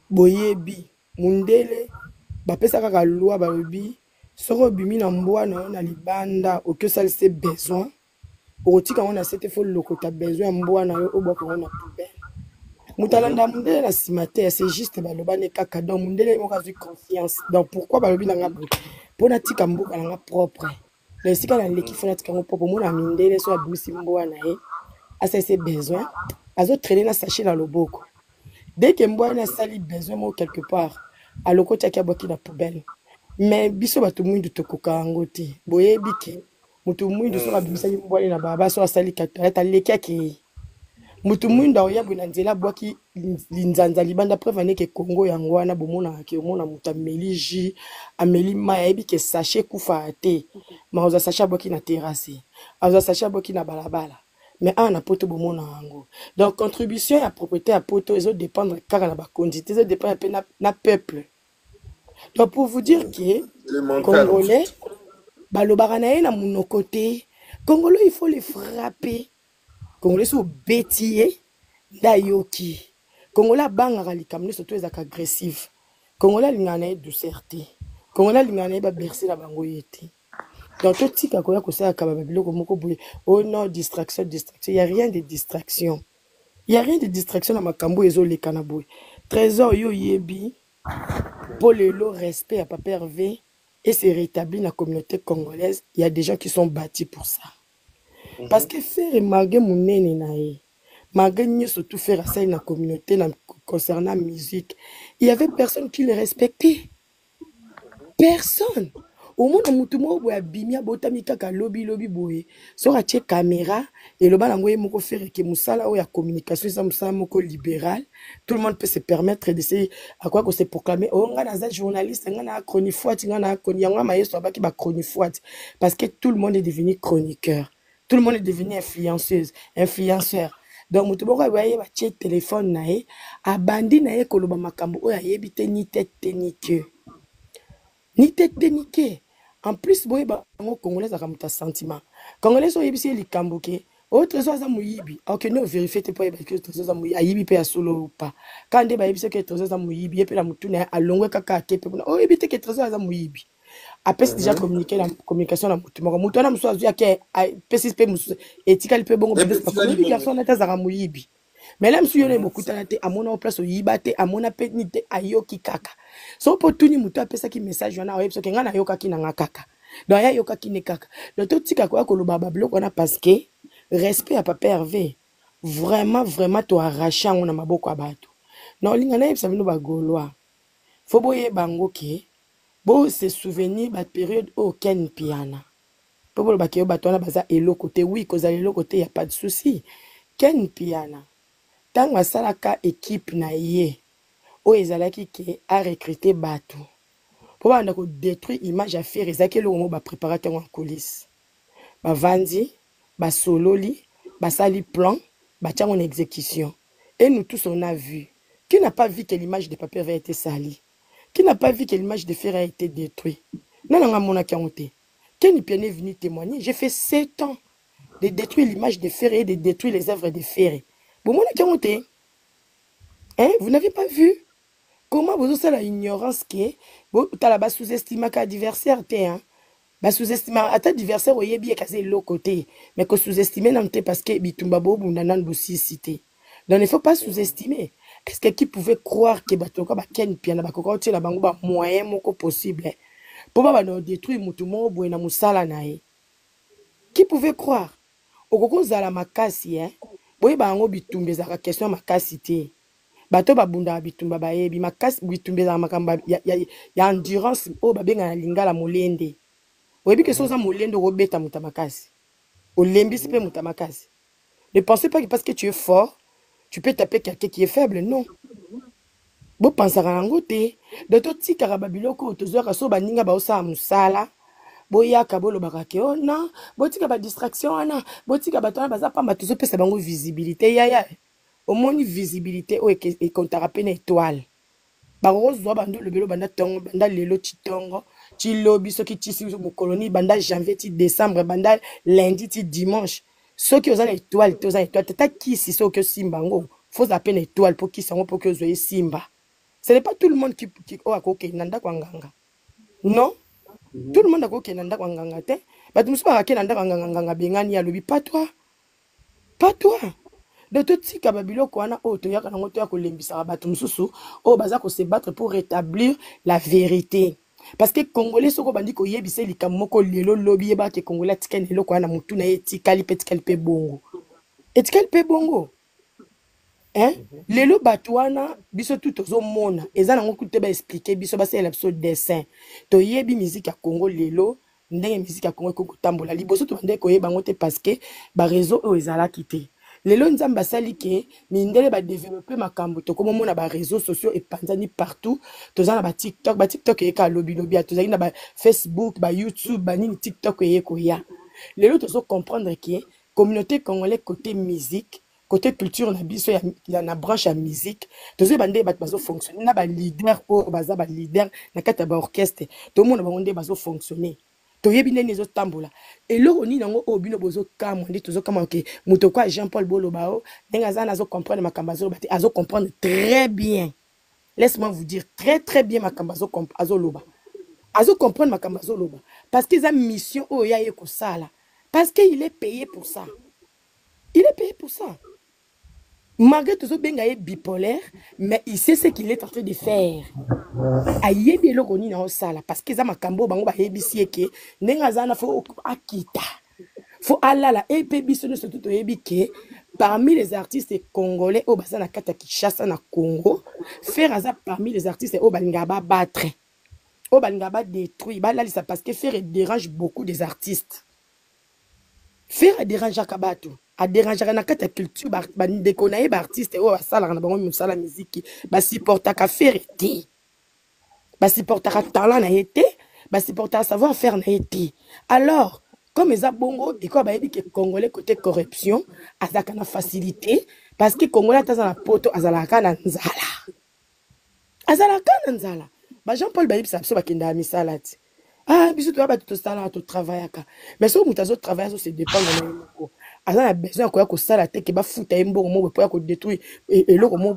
boyebi mundele bapesa kaka loi balobi soko bimi na mbwana na libanda okosalise besoin okotika ngona sete fo lokota besoin mbwana yo oboko ngona poubelle mutalanda mundele na simate c'est juste balobane kaka donc mundele mo kazi confiance donc pourquoi balobi na nga pona tika mbuka na nga propre le sika na leki fona tika ngo propre mona mindele so abimisi mbwana asa ses besoins azo traîner na sachet dans le boko dès que mbwana sali besoin mo quelque part aloko tia boki na poubelle mais biso batu mwindu tokoka ngoti boyebi ke mutu mwindu so abimisa mbwana na baba so asali katata leki aki mutu mwindu oyabu na nzela boki linzanza libanda preuve ne ke Congo yango wana bomona ke omona mutu ameliji ameli ma yebi ke sachet kufa ate ma oza sachet boki na terrasse oza sachet boki na balabala mais un na poto bomona yango. Donc contribution à propriété à poto ils ont dépendre kaka na ba quantité, ils ont dépendre pe na peuple. Donc pour vous dire que Congolais balobaka na ye na monoko te. Congolais il faut les frapper. Congolais so bêtier d'ayoki. Congolais bangaka likamne surtout ezaka agressif. Congolais lingana ye douceur te. Congolais lingana ye ba bercer na bango yete. Donc tout tika koya ko sa ka ba biloko moko boye. Oh non, distraction, distraction, il y a rien de distraction. Il y a rien de distraction na makambo ezo lekana boye. Trésor yo yebi pour le lot respect à Papa Hervé et se rétablir dans la communauté congolaise, il y a des gens qui sont bâtis pour ça. Parce que faire malgré mon nene nae, malgré surtout faire ça dans la communauté concernant la musique, il y avait personne qui le respectait. Personne. Au moins, on a bimia botami kaka lobby boye. So a tche caméra et le balangoye moko faire que musala ou ya communication ça musala moko libéral. Tout le monde peut se permettre d'essayer à quoi qu'on se proclamer. Oh, on a un journaliste, on a un chroniqueur, on a un chroniqueur parce que tout le monde est devenu chroniqueur. Tout le monde est devenu influenceur. Donc, mutubo kwa waye ba tche téléphone nae, abandi nae koloba makambo o ya yebite ni tête ni queue. Ni tête ni queue. En plus, boy, bango Congolais a un sentiment. Congolais sont yébisi likamboke. Autre chose à mouyibi. Ok, non, vérifiez pas que le trésor à mouyibi. Ayibi pe à solo ou pas. Quand des baïbis que le trésor à mouyibi, et puis la moutoune à longue kaka kepe. Oh, yébite que le trésor à mouyibi. Après, c'est déjà communiqué la communication à moutoune. Moutoune à moutoune à que pessis pe moutoune. Et tika lipe bongo. Mais garçon à à mouyibi. Mais là, monsieur, il y a beaucoup de à mon place au yibate, à mon appétit, à yoki kaka. So, pour tout ni mutu apesa ki message, on a web, so, kenga na yoka ki na kaka. Donc, ya yoka ki ne kaka. Donc, tout tika kwa kolo bablo, on a parce que, respect à Papa Hervé. Vraiment, vraiment, to arracha, on a maboko abato. Non, lingana yeb, ça venu ba gaulois. Faut boye bango ke, bo se souvenir, bat période, au ken piana. Pour bo ba ke yo batona baza elo côté, oui, cause à elo côté, y a pas de souci. Ken piana. Tant que salaka équipe na ye o ezalaki ke a recruter bato pour banda ko détruire image à faire ezaki le mo ba préparer en coulisses ba vandi ba sololi ba sali plan ba tia en exécution et nous tous on a vu qui n'a pas vu que l'image de Papa avait été salie, qui n'a pas vu que l'image de Ferre a été détruite. Non non mona kangote qui ni bien venu témoigner. J'ai fait 7 ans de détruire l'image de Ferre et de détruire les œuvres de Ferre. Hein? Vous n'avez pas vu comment vous avez la ignorance qui vous avez sous-estimé qu'adversaire hein? Sous-estimé à ta adversaire vous avez bien casé l'autre côté mais que sous-estimer non parce que bitumba bobu nanan bossi cité. Donc il ne faut pas sous-estimer. Est-ce que qui pouvait croire que batoka ba ken piana ba kokoti la bango ba moyen moko possible pour ba no détruire mutumo bo na musala nae. Qui pouvait croire okoko zala makasi hein? Boye bango bitumbe za question makasi te. Bato babunda bitumba bayebi makasi bitumbe za makamba ya endurance o babenga na lingala molende. Oyebi que soza molende robeta mutamakasi. Olembisi pe mutamakasi. Ne pensez pas que parce que tu es fort, tu peux taper quelqu'un qui est faible, non. Bo pensara nango te. De to tika babiloko tozoka so baninga ba osa musala. Boya kabolo bakake oh non botika ba distraction ana botika batona baza pa matuzo pesa bango visibilité ya au moins visibilité o e kontara pena étoile ba rozo bando le belo banda tongo banda lelo titongo ti lobi soki ti si mo colonie banda janvier ti décembre banda lundi ti dimanche soki oza étoile tata qui si soki simbango faut à peine étoile pour qui sango pour que ozoye simba. Ce n'est pas tout le monde qui o akoke nanda kwanganga. Non. Tout le monde a coqué nanda kwanganga te. Bah tu me pas que nanda kwanganga bengani ya lobi pas toi. Pas toi. De tout si kababilo kwana o to yaka nango to ya ko lembisa ba tu mususu o baza ko se battre pour rétablir la vérité. Parce que congolais soko bandi ko yebise likamoko lelo lobi yeba ke congolais tikene lelo kwana mutu na etikali pe bongo. Etikali pe bongo. Hein? Lelo batouana biso tout ozo mona eza nango kute ba expliquer biso ba c'est l'épisode dessin to yebi musique ya Congo lelo ndenge musique ya Congo ko tambola liboso to ndenge ko yeba ngote parce que ba réseau o ezala kité lelo nzamba sali ke mindele ba développer makambo to komo mona ba réseaux sociaux et panzani partout to za na ba TikTok e ka lobi to za na ba Facebook ba YouTube ba nini TikTok e ko ya lelo to so comprendre que communauté congolaise côté musique, côté culture na biso ya na branche ya musique, tozo bande bat bazo fonctionner na ba leader o baza ba leader na kata ba orchestre, to mona bango nde bazo fonctionner. Toyebi nene zo tambola. Et lo oni nango o bino bozo kama ndi tozo kama ok, muto kwa Jean-Paul Boloba o, ndenga zana zo comprendre makambazo bati, azo comprendre très bien. Laisse-moi vous dire très bien makambazo azo loba. Azo comprendre makambazo loba parce qu'ils ont mission o ya yeko sala. Parce qu'il est payé pour ça. Il est payé pour ça. Malgré tout ça, il est bipolaire, mais il sait ce qu'il est en train de faire. Aïe, bien le roni na osala parce que ça m'a cambo bango ba yebisi ke nenga zana fo akita. Faut alala et pe biso surtout to yebike parmi les artistes congolais au basana kata Kinshasa na Congo, faire ça parmi les artistes au balingaba battre. Au balingaba détruire, ba là ça parce que faire dérange beaucoup des artistes. Faire dérange akabato. A déranger na kata culture ba déconner ba artiste o basala na bango musala musique ba supporta ka faire té ba supporta ka talent na été ba supporta savoir faire na été. Alors comme les abongo et quoi ba dit que congolais côté corruption azaka na facilité parce que congolais taza na poto azalaka na nzala ba Jean-Paul Baïb ça ba kenda misalati ah biso to ba to sala to travailler ka mais so mutazo travailler so se dépend na moko a besoin ko sala te ke ba futa mbongo mo po ya ko détruire et loko mo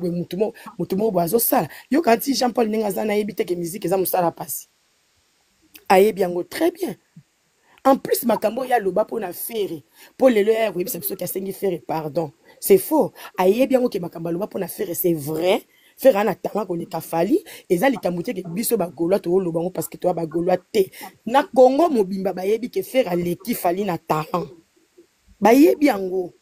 mutumo bazo sala yo kanti Jean-Paul ninga zana yebite ke musique za musala passe aye biango très bien en plus makambo ya loba po na faire pour le leur oui c'est ce qui a sengi faire pardon c'est faux aye biango ke makambo loba po na faire c'est vrai faire un talent ko le kafali eza likambuté ke biso ba golwa to lobango parce que toi ba golwa te na Congo mobimba ba yebi ke faire leki fali na talent bayebi yango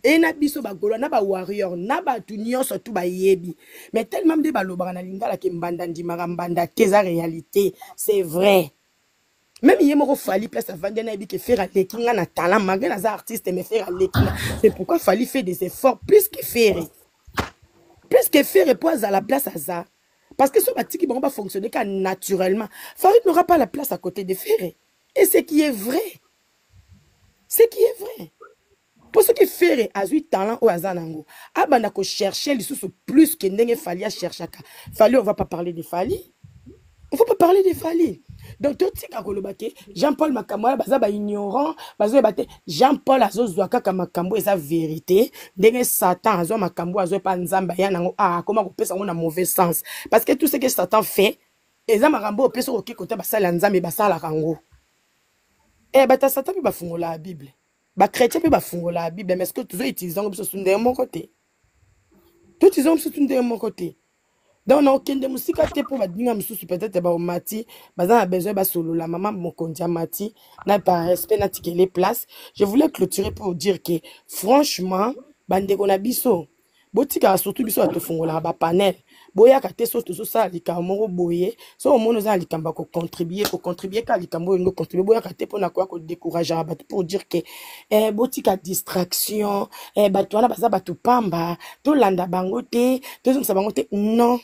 et na biso bagolo na ba warrior na ba tunio surtout bayebi mais tellement de balobaka na lingala ke mbanda ndimaka mbanda teza réalité c'est vrai même yemo ko fali place avandi na yebi ke faire lekinga na talent malgré na artiste mais faire lekinga c'est pourquoi fali fait des efforts plus que faire pour à la place à ça parce que ce bâti qui va fonctionner car naturellement Farid n'aura pas la place à côté de Ferré et ce qui est vrai. C'est qui est vrai. Pour ce qui fait à 8 talents au Azanango, abanda ko chercher les sous plus que n'enge Fali à chercher. Fali, on va pas parler de Fali. On va pas parler de Fali. Donc tout ce qui Jean-Paul Makambo baza ba ignorant, baza bate Jean-Paul azo zwaka ka Makambo eza vérité, ndenge Satan azo Makambo azo pa nzamba ya nango comment ko pesa na mauvais sens parce que tout ce que Satan fait, eza Makambo pesa ko kota basala nzambe basala kango. Eh bata Satan pe bafungola la Bible. Ba chrétien pe bafungola la Bible mais est-ce que tous utilisons comme ça de mon côté? Tout ils ont tout de mon côté. Donc on a aucun de musique à te pour ba dinga mususu peut-être ba mati, baza a besoin ba solo la maman mon kondia mati, na pas respect na tikele place. Je voulais clôturer pour dire que franchement bande kona biso botika surtout biso à te fungola ba panel. Boya ka te so to ça likambo boye so o mono za likamba ko contribuer ka likambo ngo contribuer boya ka te pona ko décourager ba pour dire que botika distraction ba to na baza ba to pamba to landa bango te to so bango te non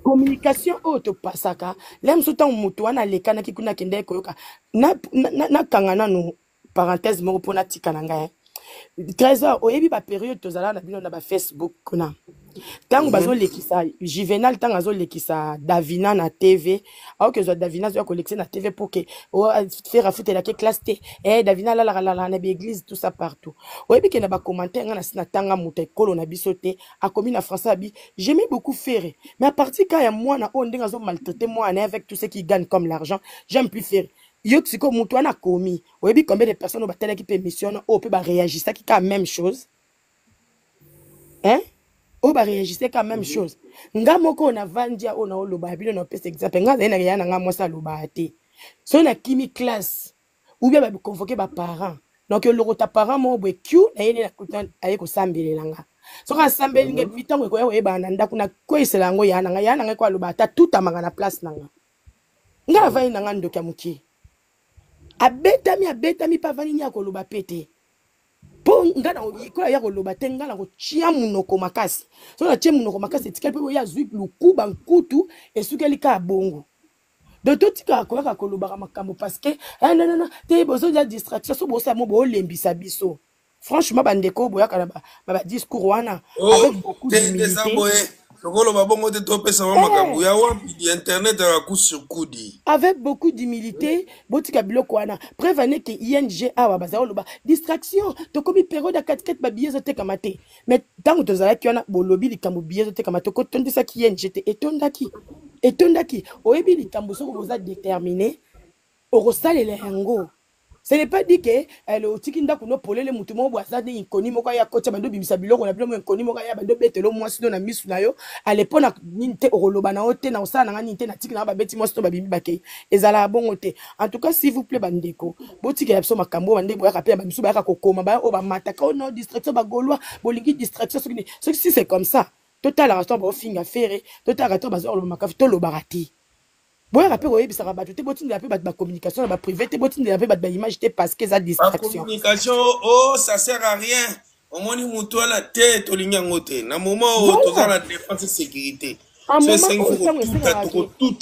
communication auto pasaka lem so tan mutu wana lekana kikuna kende ko yoka na kangana no parenthèse mo pona tika na ngai Trésor, au début, la période, tu as na Facebook. Tant que l'équisa Juvenal, tant que l'équisa Davina na TV, alors que Davina doit collecter na TV pour que faire foutre la classe T. Davina la église tout ça partout. Au début, qu'il y a des commentaires, on a na tanga mouté kolo na bisoté, a commis na français abi. J'aimais beaucoup faire, mais à partir quand il y a moi na on denga zo maltraité moi avec tout ce qui gagne comme l'argent, j'aime plus faire. Yo siko mutu ana komi oyebi combien de personnes au batela qui peut mission au peut ba réagir ça qui quand même chose hein au ba réagir c'est quand même chose nga moko na vandia ona oloba bino na pesa exemple nga na yana nga mosa loba te so na kimi classe ou bien ba convoquer ba parents donc le rota parent mo bwe q na yene na kutan aye ko sambelela nga so ka sambeli nge bitango ko yeba na ndaku na ko isela ngo yana nga ko loba ta tout amanga na place nanga nga va ina nga ndoka muki abetami pavani nya ko loba pete po ngana ko ya ko loba te ngana ko chia munoko makasi so na chia munoko makasi tikali pe ya zui lukuba nkutu esukeli ka bongo donc totika koyaka kolobaka makambo parce que non te bozolia distraction so bosamo bolembisa biso franchement bandeko boyaka na ba discours wana avec beaucoup d'humilité lokolo babongo te topesa wa makambo ya wapi di internet à coup sur coup di avec beaucoup d'humilité botika biloko wana prévenez que ING awa bazalo loba distraction tokomi période ya 4 ba billets te kamate mais tango tozalaki wana bolobi likambo billets te kamate ko tondisa ki ING te etondaki oyebi likambo soko boza déterminé orosalela yango. Ce n'est pas dit que le tikinda kuno polele mutu mo bwaza de inkoni moko ya kocha bando bimisa biloko na bilo inkoni moko ya bando betelo moi sino na misu na yo alepo na ninte oroloba na ote na osala na ninte na tikina ba beti mo sino ba bimi bakei ezala bongo te. En tout cas s'il vous plaît bandeko botika ya biso makambo bande boya kapela ba misu ba ka kokoma ba o ba mataka no distraction ba golwa bolingi distraction si c'est comme ça total restaurant ba finga ferré total restaurant ba zo lo makafi to lo barati. Boya rappel oyebi ça rabat te botine la pe ba communication ba privé te botine la pe ba image te parce que ça distraction. La communication ça sert à rien. Au moins ni mutu la tête to linya ngote. Na moment où to za la défense et sécurité. C'est 5 jours tout.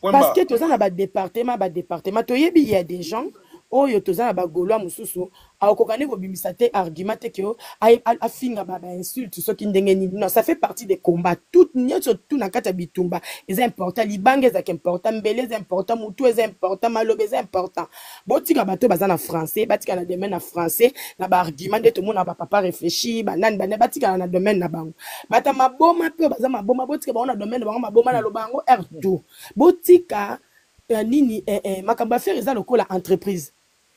Parce que to za na ba département to yebi il y a des gens oyo to za na ba golwa mususu akokane ko bimisa te argument te que a finga ba insulte so ki ndenge ni non ça fait partie des combats tout nyoto tout na kata bitumba est important libanga est important mbele est important mutu est important malobe est important botika bato baza na français batika na domaine na français na ba argument de tout le monde na ba papa réfléchi ba nani ba batika na domaine na bango bata maboma pe baza maboma botika ba na domaine bango maboma na lobango R2 botika nini makamba faire eza lokola entreprise.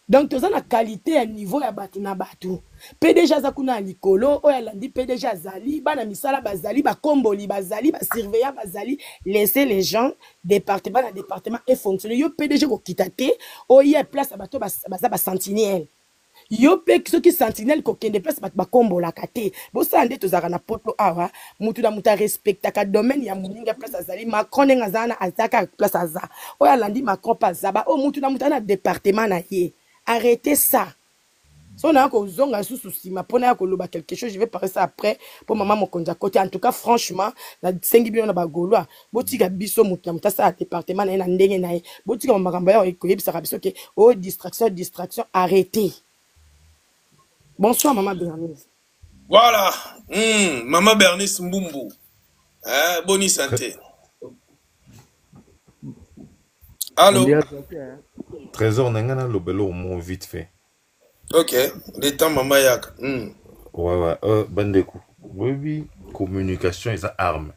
Donc toza na qualité à niveau ya batu na batu PDG za kuna likolo oya landi PDG azali bana misala bazali ba komboli bazali ba surveillant bazali laisser les gens département na département et fonctionner yo PDG ko kitate oya place à bato baza ba sentinelle yo pe qui sentinelle ko kende place ba kombola kate bo sande tozaka na poto awa mutu na muta respecta ka domaine ya muninga place azali Macron ngazana azaka place aza oya landi Macron pa zaba o mutu na muta na département na ye. Arrêtez ça. Si on a un souci, ma pona koloba quelque chose, je vais parler ça après pour maman mon konja côté. En tout cas, franchement, la 5 billions na bagolwa. Botika biso mutu muta sa département na ndenge na. Botika makambo ya ekoyebi sa biso ke oh distraction, arrêtez. Bonsoir maman Bernice. Voilà. Maman Bernice Mbumbu. Bonne santé. Allô. Trésor nangana lobelo mon vite fait. Ok, le temps maman yak. Ouais, bandeko. Oui, communication est arme.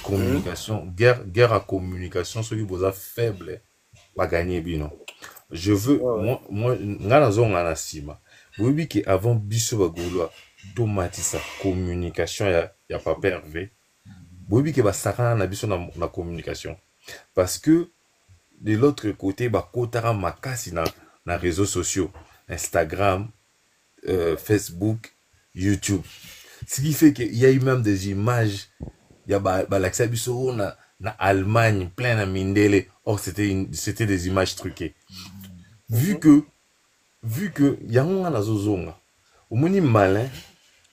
Communication, guerre à communication, ceux qui vous a faible, pas gagner bino. Je veux, moi, ngana zonga na sima. Oui, que avant biso bagolo, domatisa communication ya papa Hervé. Oui, que ba sakana na biso na communication. Parce que de l'autre côté, bah, kotara makasi na réseaux sociaux, Instagram, Facebook, YouTube. Ce qui fait qu'il y a eu même des images, il y a l'accès na Allemagne, plein de mindele. Or, c'était des images truquées. Vu que, y a un azozonga, au moni malin,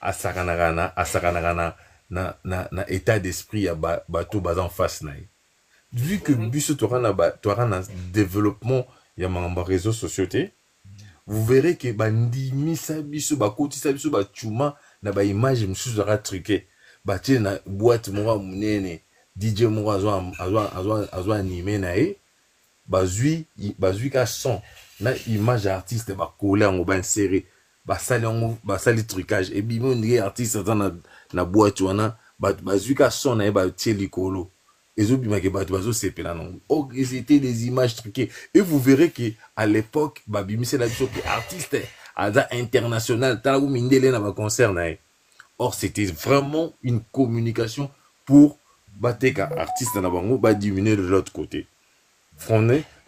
à sakanagana, na état d'esprit, ya bateau bazan face naï. Vu que biso t'aura un développement ya mamba réseaux sociaux vous verrez que bandimi sa biso ba koti sa biso ba chuma na ba image msusu zara truqué ba tie na boîte mora munene DJ mora azwa animé na e bazui ka son na image artiste ba coller en ba insérer ba sali trucage et bimo ndie artiste na boîte wana bazui ka son na e ba tie likolo. C'était des images truquées. Et vous verrez qu'à l'époque, c'est la artiste international. Or, c'était vraiment une communication pour battre artiste diminuer de l'autre côté.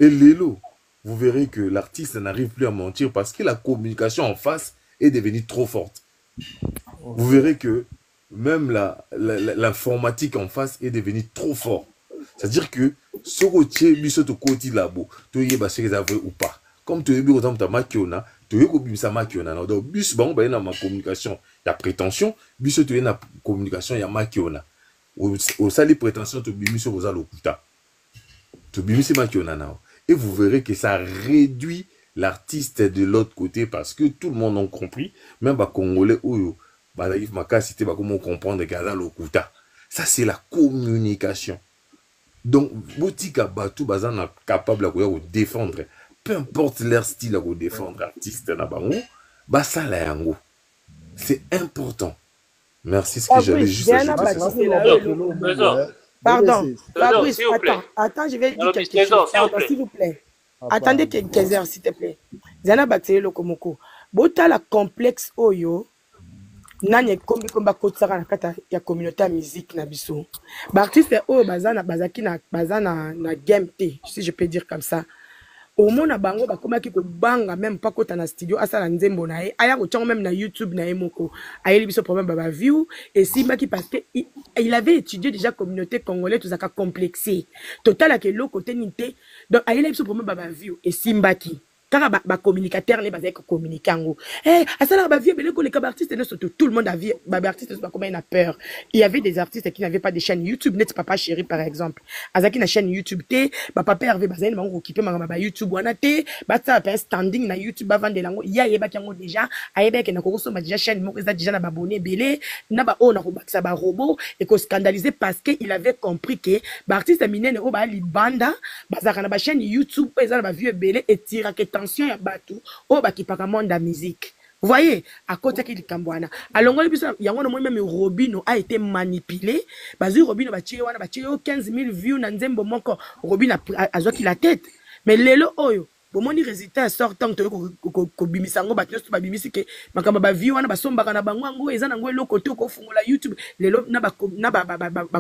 Et Lélo, vous verrez que l'artiste n'arrive plus à mentir parce que la communication en face est devenue trop forte. Vous verrez que même l'informatique en face est devenue trop fort. C'est-à-dire que ce côté, biso to côté labo, to yeba ce que avez ou pas. Comme tu es bien autant ta makiona, tu es comme ça makiona. Donc bis bon ben dans ma communication, il y a prétention, biso tu es na communication, il y a makiona. Au sali prétention to biso vous a lokuta. Et vous verrez que ça réduit l'artiste de l'autre côté parce que tout le monde a compris, même les Congolais, comprendre que ça c'est la communication. Donc, Botika Batou Bazan capable de défendre, peu importe leur style de défendre artiste na bango, ça la yango. C'est important. Merci, ce que j'avais juste ajouté. Pardon, Fabrice, attends, je vais dire quelque chose. S'il vous plaît. Attendez quelques heures, s'il te plaît. Zana Batsele Lokomoko. Bota la complexe Oyo. Nanye kombi komba kotsara na kata ya communauté musique na biso. Ba artiste Oyo bazana bazaki na bazana na game T, si je peux dire comme ça. Au mona bango bakomaki ko banga même pas kota na studio asala nzembo na ye aya ko tchongo même na YouTube na ye moko ayeli biso problème ba view et simaki parce que il avait étudié déjà communauté congolaise tout ça complexé total que l'autre côté nité donc ayeli biso problème ba view et simbaki car ba communicateur ne bazai ko communiquer ngo asala ba view beleko les artistes ne surtout tout le monde a vu ba artistes pas comment il a peur. Il y avait des artistes qui n'avaient pas de chaîne YouTube net papa chéri par exemple azaki na chaîne YouTube té ba papa Hervé bazai bango occuper ba YouTube wana té ba ça pa standing na YouTube ba vendre lango ya yeba kango déjà ayeba ke na ko soma déjà chaîne moko za déjà na ba abonné belé na ba on a ko bakisa ba robot et ko scandaliser parce que il avait compris que ba artiste minene o ba libanda bazaka na ba chaîne YouTube pa ba vieux belé et tira que tension ya batu o ba ki paka monde la musique. Vous voyez, à côté qui Kambwana. Alors, même Robino a été manipulé. Bazu Robino batie 15 000 views dans Nzembo Moko. Robino a zoki la tête. Mais lelo oyo. Bon, mon résultat sortant ko bimisango ba testo ba bimisi ke makamba ba view wana ba somba kana bango eza na ngwe lokoto ko fungola YouTube lelo na ba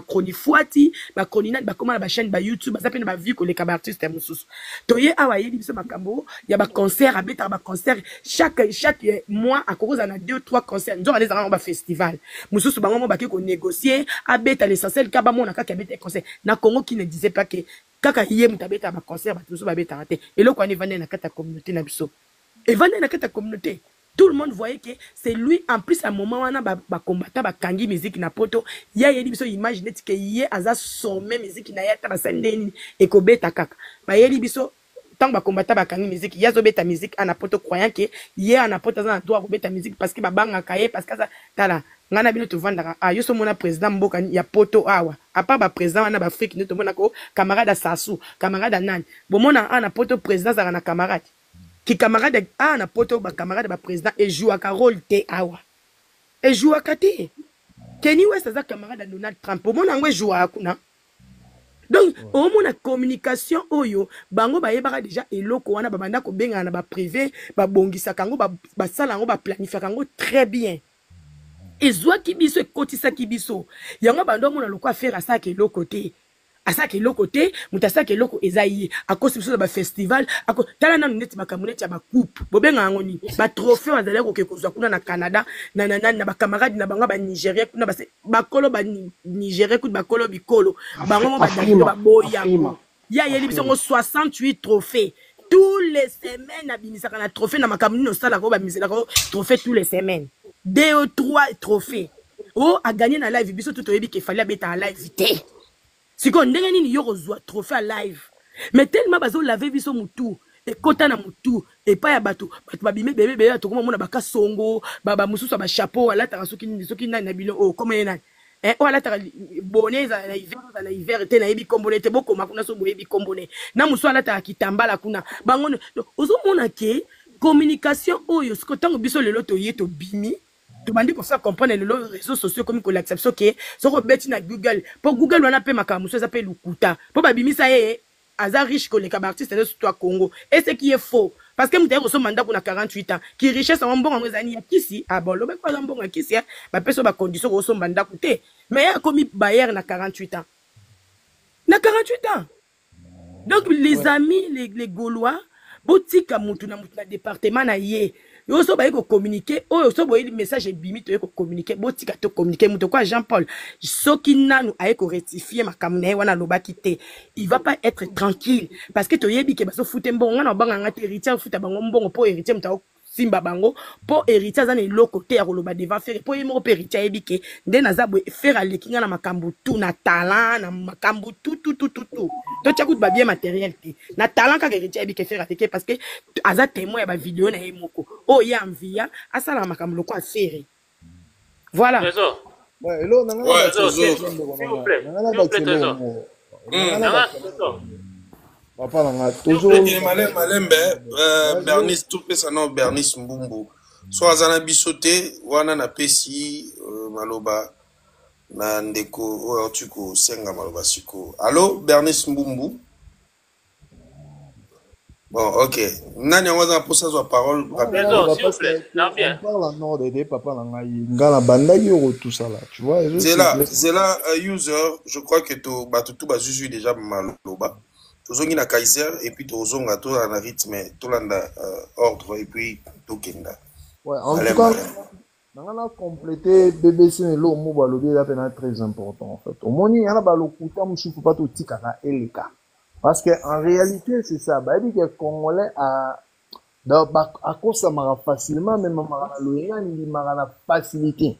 chronifuati ba chronique ba koma ba chaîne ba YouTube ba sapena ba view ko les artistes mususu toye awa yeli biso makambo ya ba concert abeta ba concert chaque mois à cause na 2-3 concerts nzo les ba festival mususu bango mo ba ke ko négocier abeta l'essentiel ka ba mona ka abeta concert na Congo qui ne disait pas que kaka yé mutabeta ba concert ba tuso ba beta raté et là quand on vendre na kata communauté na biso et vendre na kata communauté tout le monde voyait que c'est lui en plus à moment wana ba combattant ba kangi musique na poto ya yeli biso image net que yé aza sommet musique na yata ba sandeni et ko beta kaka ba yeli biso tant ba combattant ba kangi musique ya zo beta musique ana poto croyant que yé ana poto za droit ko beta musique parce que ba banga kaye parce que ça tala ngana bino to vanda yo so mona président mboka ya poto awa apa ba président na ba Afrique ne to mona ko camarade Sassou camarade nani bo mona ana poto président za na camarade ki camarade ana poto ba camarade ba président et joue à rôle te awa et joue à kate Kenny West za camarade Donald Trump bo mona ngwe joue à kuna donc au mona communication oyo bango ba yebaka déjà eloko wana ba banda ko benga na ba privé ba bongisa kango ba sala ngo ba planifier kango très bien. Et soit qui biso et kotisa qui biso. Yango bando mona loko à faire à ça qui l'autre côté. À ça qui l'autre côté, mutasa qui l'autre ezaïe. À cause de ba festival, à cause tala na net makamuneti ya ba coupe. Bobenga ngoni. Ba trophée azalé ko kozwa kuna na Canada, na ba camarade na banga ba Nigeria kuna ba kolo ba Nigeria kuna ba kolo bikolo. Bango ba dalilo ba boya. Ya yeli biso 68 trophées. Tous les semaines na bimisaka na trophée na makamuni no sala ko ba misela ko trophée tous les semaines. 2 ou 3 trophées. Oh, a gagné na live. Biso tout oyebi qu'il fallait bêta en live. Si qu'on ndenge nini yo kozwa trophée à live. Mais tellement bazo laver biso mutu. Et kota na mutu. Et pas ya bato. Bato babime bébé to koma mona baka songo. Baba mususu ba chapeau. Ala ta soki nani na bilo. Oh, comment yana. Oh, ala ta bonnet na hiver. Te na yebi kombone. Te boko makuna so boyebi kombone. Na musu ala ta kitambala kuna. Bangono. Ozo mona ke. Communication oyo. Siko tango biso lelo to yeto bimi. Tu m'as dit pour ça comprendre les réseaux sociaux comme l'acception que ce rebeti na Google pour Google on appelle makamuso ça s'appelle Lukuta pour babimi ça est hasard riche que les artistes de toi Congo et ce qui est faux parce que m'était reçu mandat pour 48 ans qui richesse en bon en années ici ah bon le mec pas en bon ici ba personne ba condition reçu mandat coûter mais a commis Bayer na 48 ans na 48 ans donc les amis les Gaulois botika mutu na département na yé yo so ba ko communiquer o so boye message bimi to ko communiquer botika to communiquer mutu quoi Jean-Paul soki nanu aye ko rectifier makamne wana lobaki te il va pas être tranquille parce que to yebi ke baso fouté mbongo na banga ngati héritier futa bango mbongo po héritier mutu simba bango po héritier aza na eloko te ya koloba devant faire po ye moko pe héritier ayebi ke nde naza boye faire aleki nga na makambo tu na talent na makambo tu totia kutu babien matériel te na talent kaka héritier ayebi ke faire aleki parce que aza témoin ya bavideo na ye moko oyo ye amvia asalaka makambo loko afere voilà. Ouais, hello, nanga Ouais, ba s'il vous plaît, Trésor. papa nanga Toujours toujours Malembe, Bernice, tout ça non, Bernice Mbumbu. So azana bisote, wana na pesi, maloba, na ndeko, oyo tuko, senga maloba siko. Allô, Bernice Mbumbu? Bon, ok. Nani waza pour ça la parole? Trésor, s'il vous plaît. Non, bien. on parle en ordre de papa nanga ngala banda yoro tout ça là, tu vois. Zela, user, je crois que tout ba juju déjà maloba. Tozongi na Kaiser et puis tozonga to na rythme, to landa ordre et puis to kenda. Ouais, en tout cas, nanga na compléter BBC ne lo mo balobi là pena très important en fait. Au moni yana balokuta musufu pas to tikaka eleka. Parce que en réalité c'est ça, bah dit que congolais à cause ça mara facilement même mara loyenga ni mara facilité.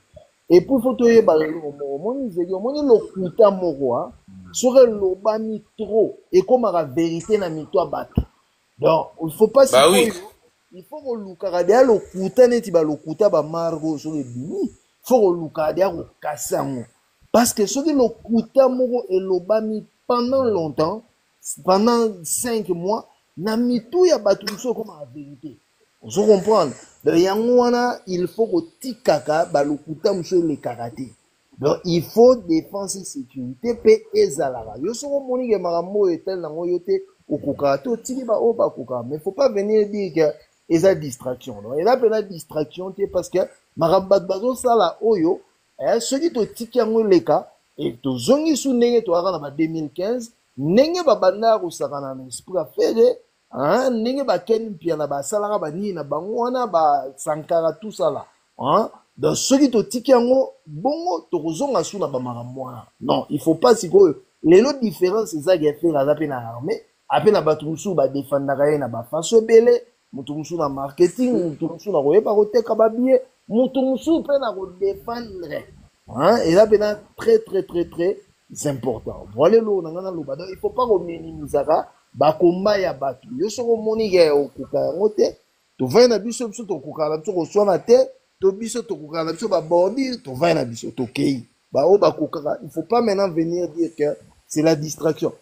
Et pour photo ye balelo moni zegi moni lokuta moko sur le bami trop et comme la vérité na mito abato. Donc il faut pas bah oui. Il faut que luka dia lokuta neti ba lokuta ba margo sur le bimi. Faut que luka dia ko kasango. Parce que ce que lokuta moko et lobami pendant longtemps, pendant 5 mois, na mito ya bato comme la vérité. Vous comprenez? Donc yangwana il faut que tikaka ba lokuta monsieur le karaté. Donc il faut défense et sécurité pe ezalara. Yo soko moni ke marambo etel nango yote okuka to tiki ba o ba kuka. Mais faut pas venir dire que eza distraction. Donc il a pena distraction parce que maramba bazo sala oyo ceux qui to tiki yango leka et to zongi su ndenge to aka na 2015 ndenge ba banda ko sakana na esprit affaire hein ndenge ba ken pia na ba salaka ba ni na bango wana ba sankara tout ça là hein. Donc ceux qui te tiki yango bongo tokozonga suna ba maramwa. Non, il faut pas siko les autres différences c'est ça qui a fait la peine à armée. Après na batu musu ba défendre na ba faso belé, mutu musu na marketing, mutu musu na roye ba koteka ba billet, mutu musu pe na ko défendre. Hein, et là ben très important. Voilà lo na lo ba. Donc il faut pas ko minimiser ba komba ya batu. Yo soko moni ke okuka ngote, to va na biso biso to okuka na biso ko sona te. Biso tokuka na biso ba bordir to va na biso to kei ba o ba kokaka. Il faut pas maintenant venir dire que c'est la distraction.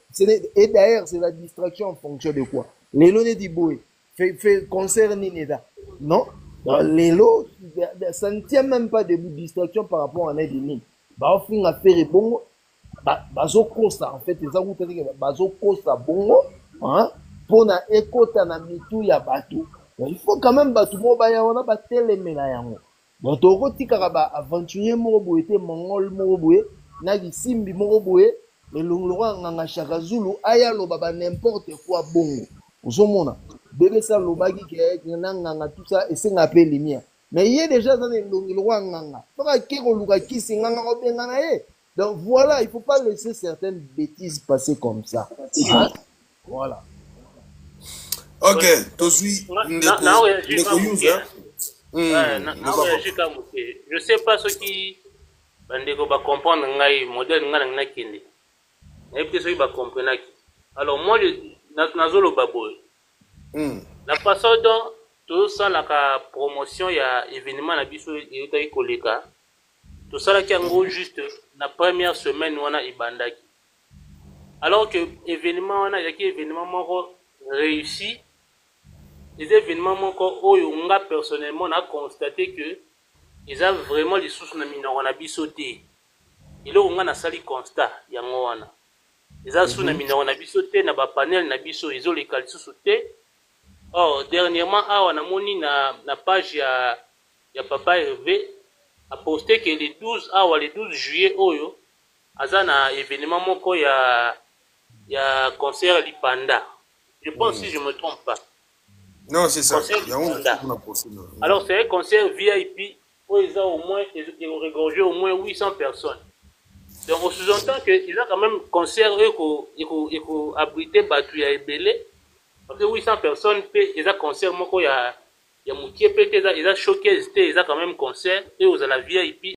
Et d'ailleurs c'est la distraction en fonction de quoi? Les lots dit boy fait concert ni neda non, les lots ça ne tient même pas de distraction par rapport à l'aide ba au fin affaire bongo ba zo costa en fait les a route que ba zo costa bongo hein pour na ekota na mitu ya bato. Il faut quand même bato mo ba ya ona ba telemela yango. Donc toko tikaka ba aventurier moko boye te mongol moko boye na kisimbi moko boye le longloa nganga Shaka Zulu aya lo baba n'importe quoi bongo ozomona bébé ça lo bagi ke nganga tout ça et c'est ngapé lumière mais il y a déjà dans le longloa nganga toka kiko luka kisi nganga ko benga na ye. Donc voilà, il faut pas laisser certaines bêtises passer comme ça hein? Voilà. Ok, to suis je sais pas ce qui bandeko ba comprendre ngai modèle ngana ngana kende et puis ceux qui ba comprendre qui alors moi nazolo baboy la façon dont tout ça la promotion ya événement na biso yotaki koleka tout ça la ki ngo juste la première semaine wana ibandaki alors que événement wana yaki événement moko réussi. Les événements oyo nga personnellement on a constaté que ils ont vraiment les sources na minoko na biso te. Il o nga na sali constat yango wana. Ils ont sous na minoko na biso te na ba panel na biso ils ont les calculs te. Oh dernièrement na moni na page ya papa Hervé a posté que les 12 juillet oyo azana événement moko ya concert Lipanda. Je pense si je me trompe pas. Non, c'est ça. Alors, c'est un concert VIP où ils ont regorgé au moins 800 personnes. Donc, on sous-entend qu'ils ont quand même concert et abrité Batouya et Belé. Parce que 800 personnes, ils ont concert, il y ya mokie pe te eza showcase te eza quand même concert et ozala VIP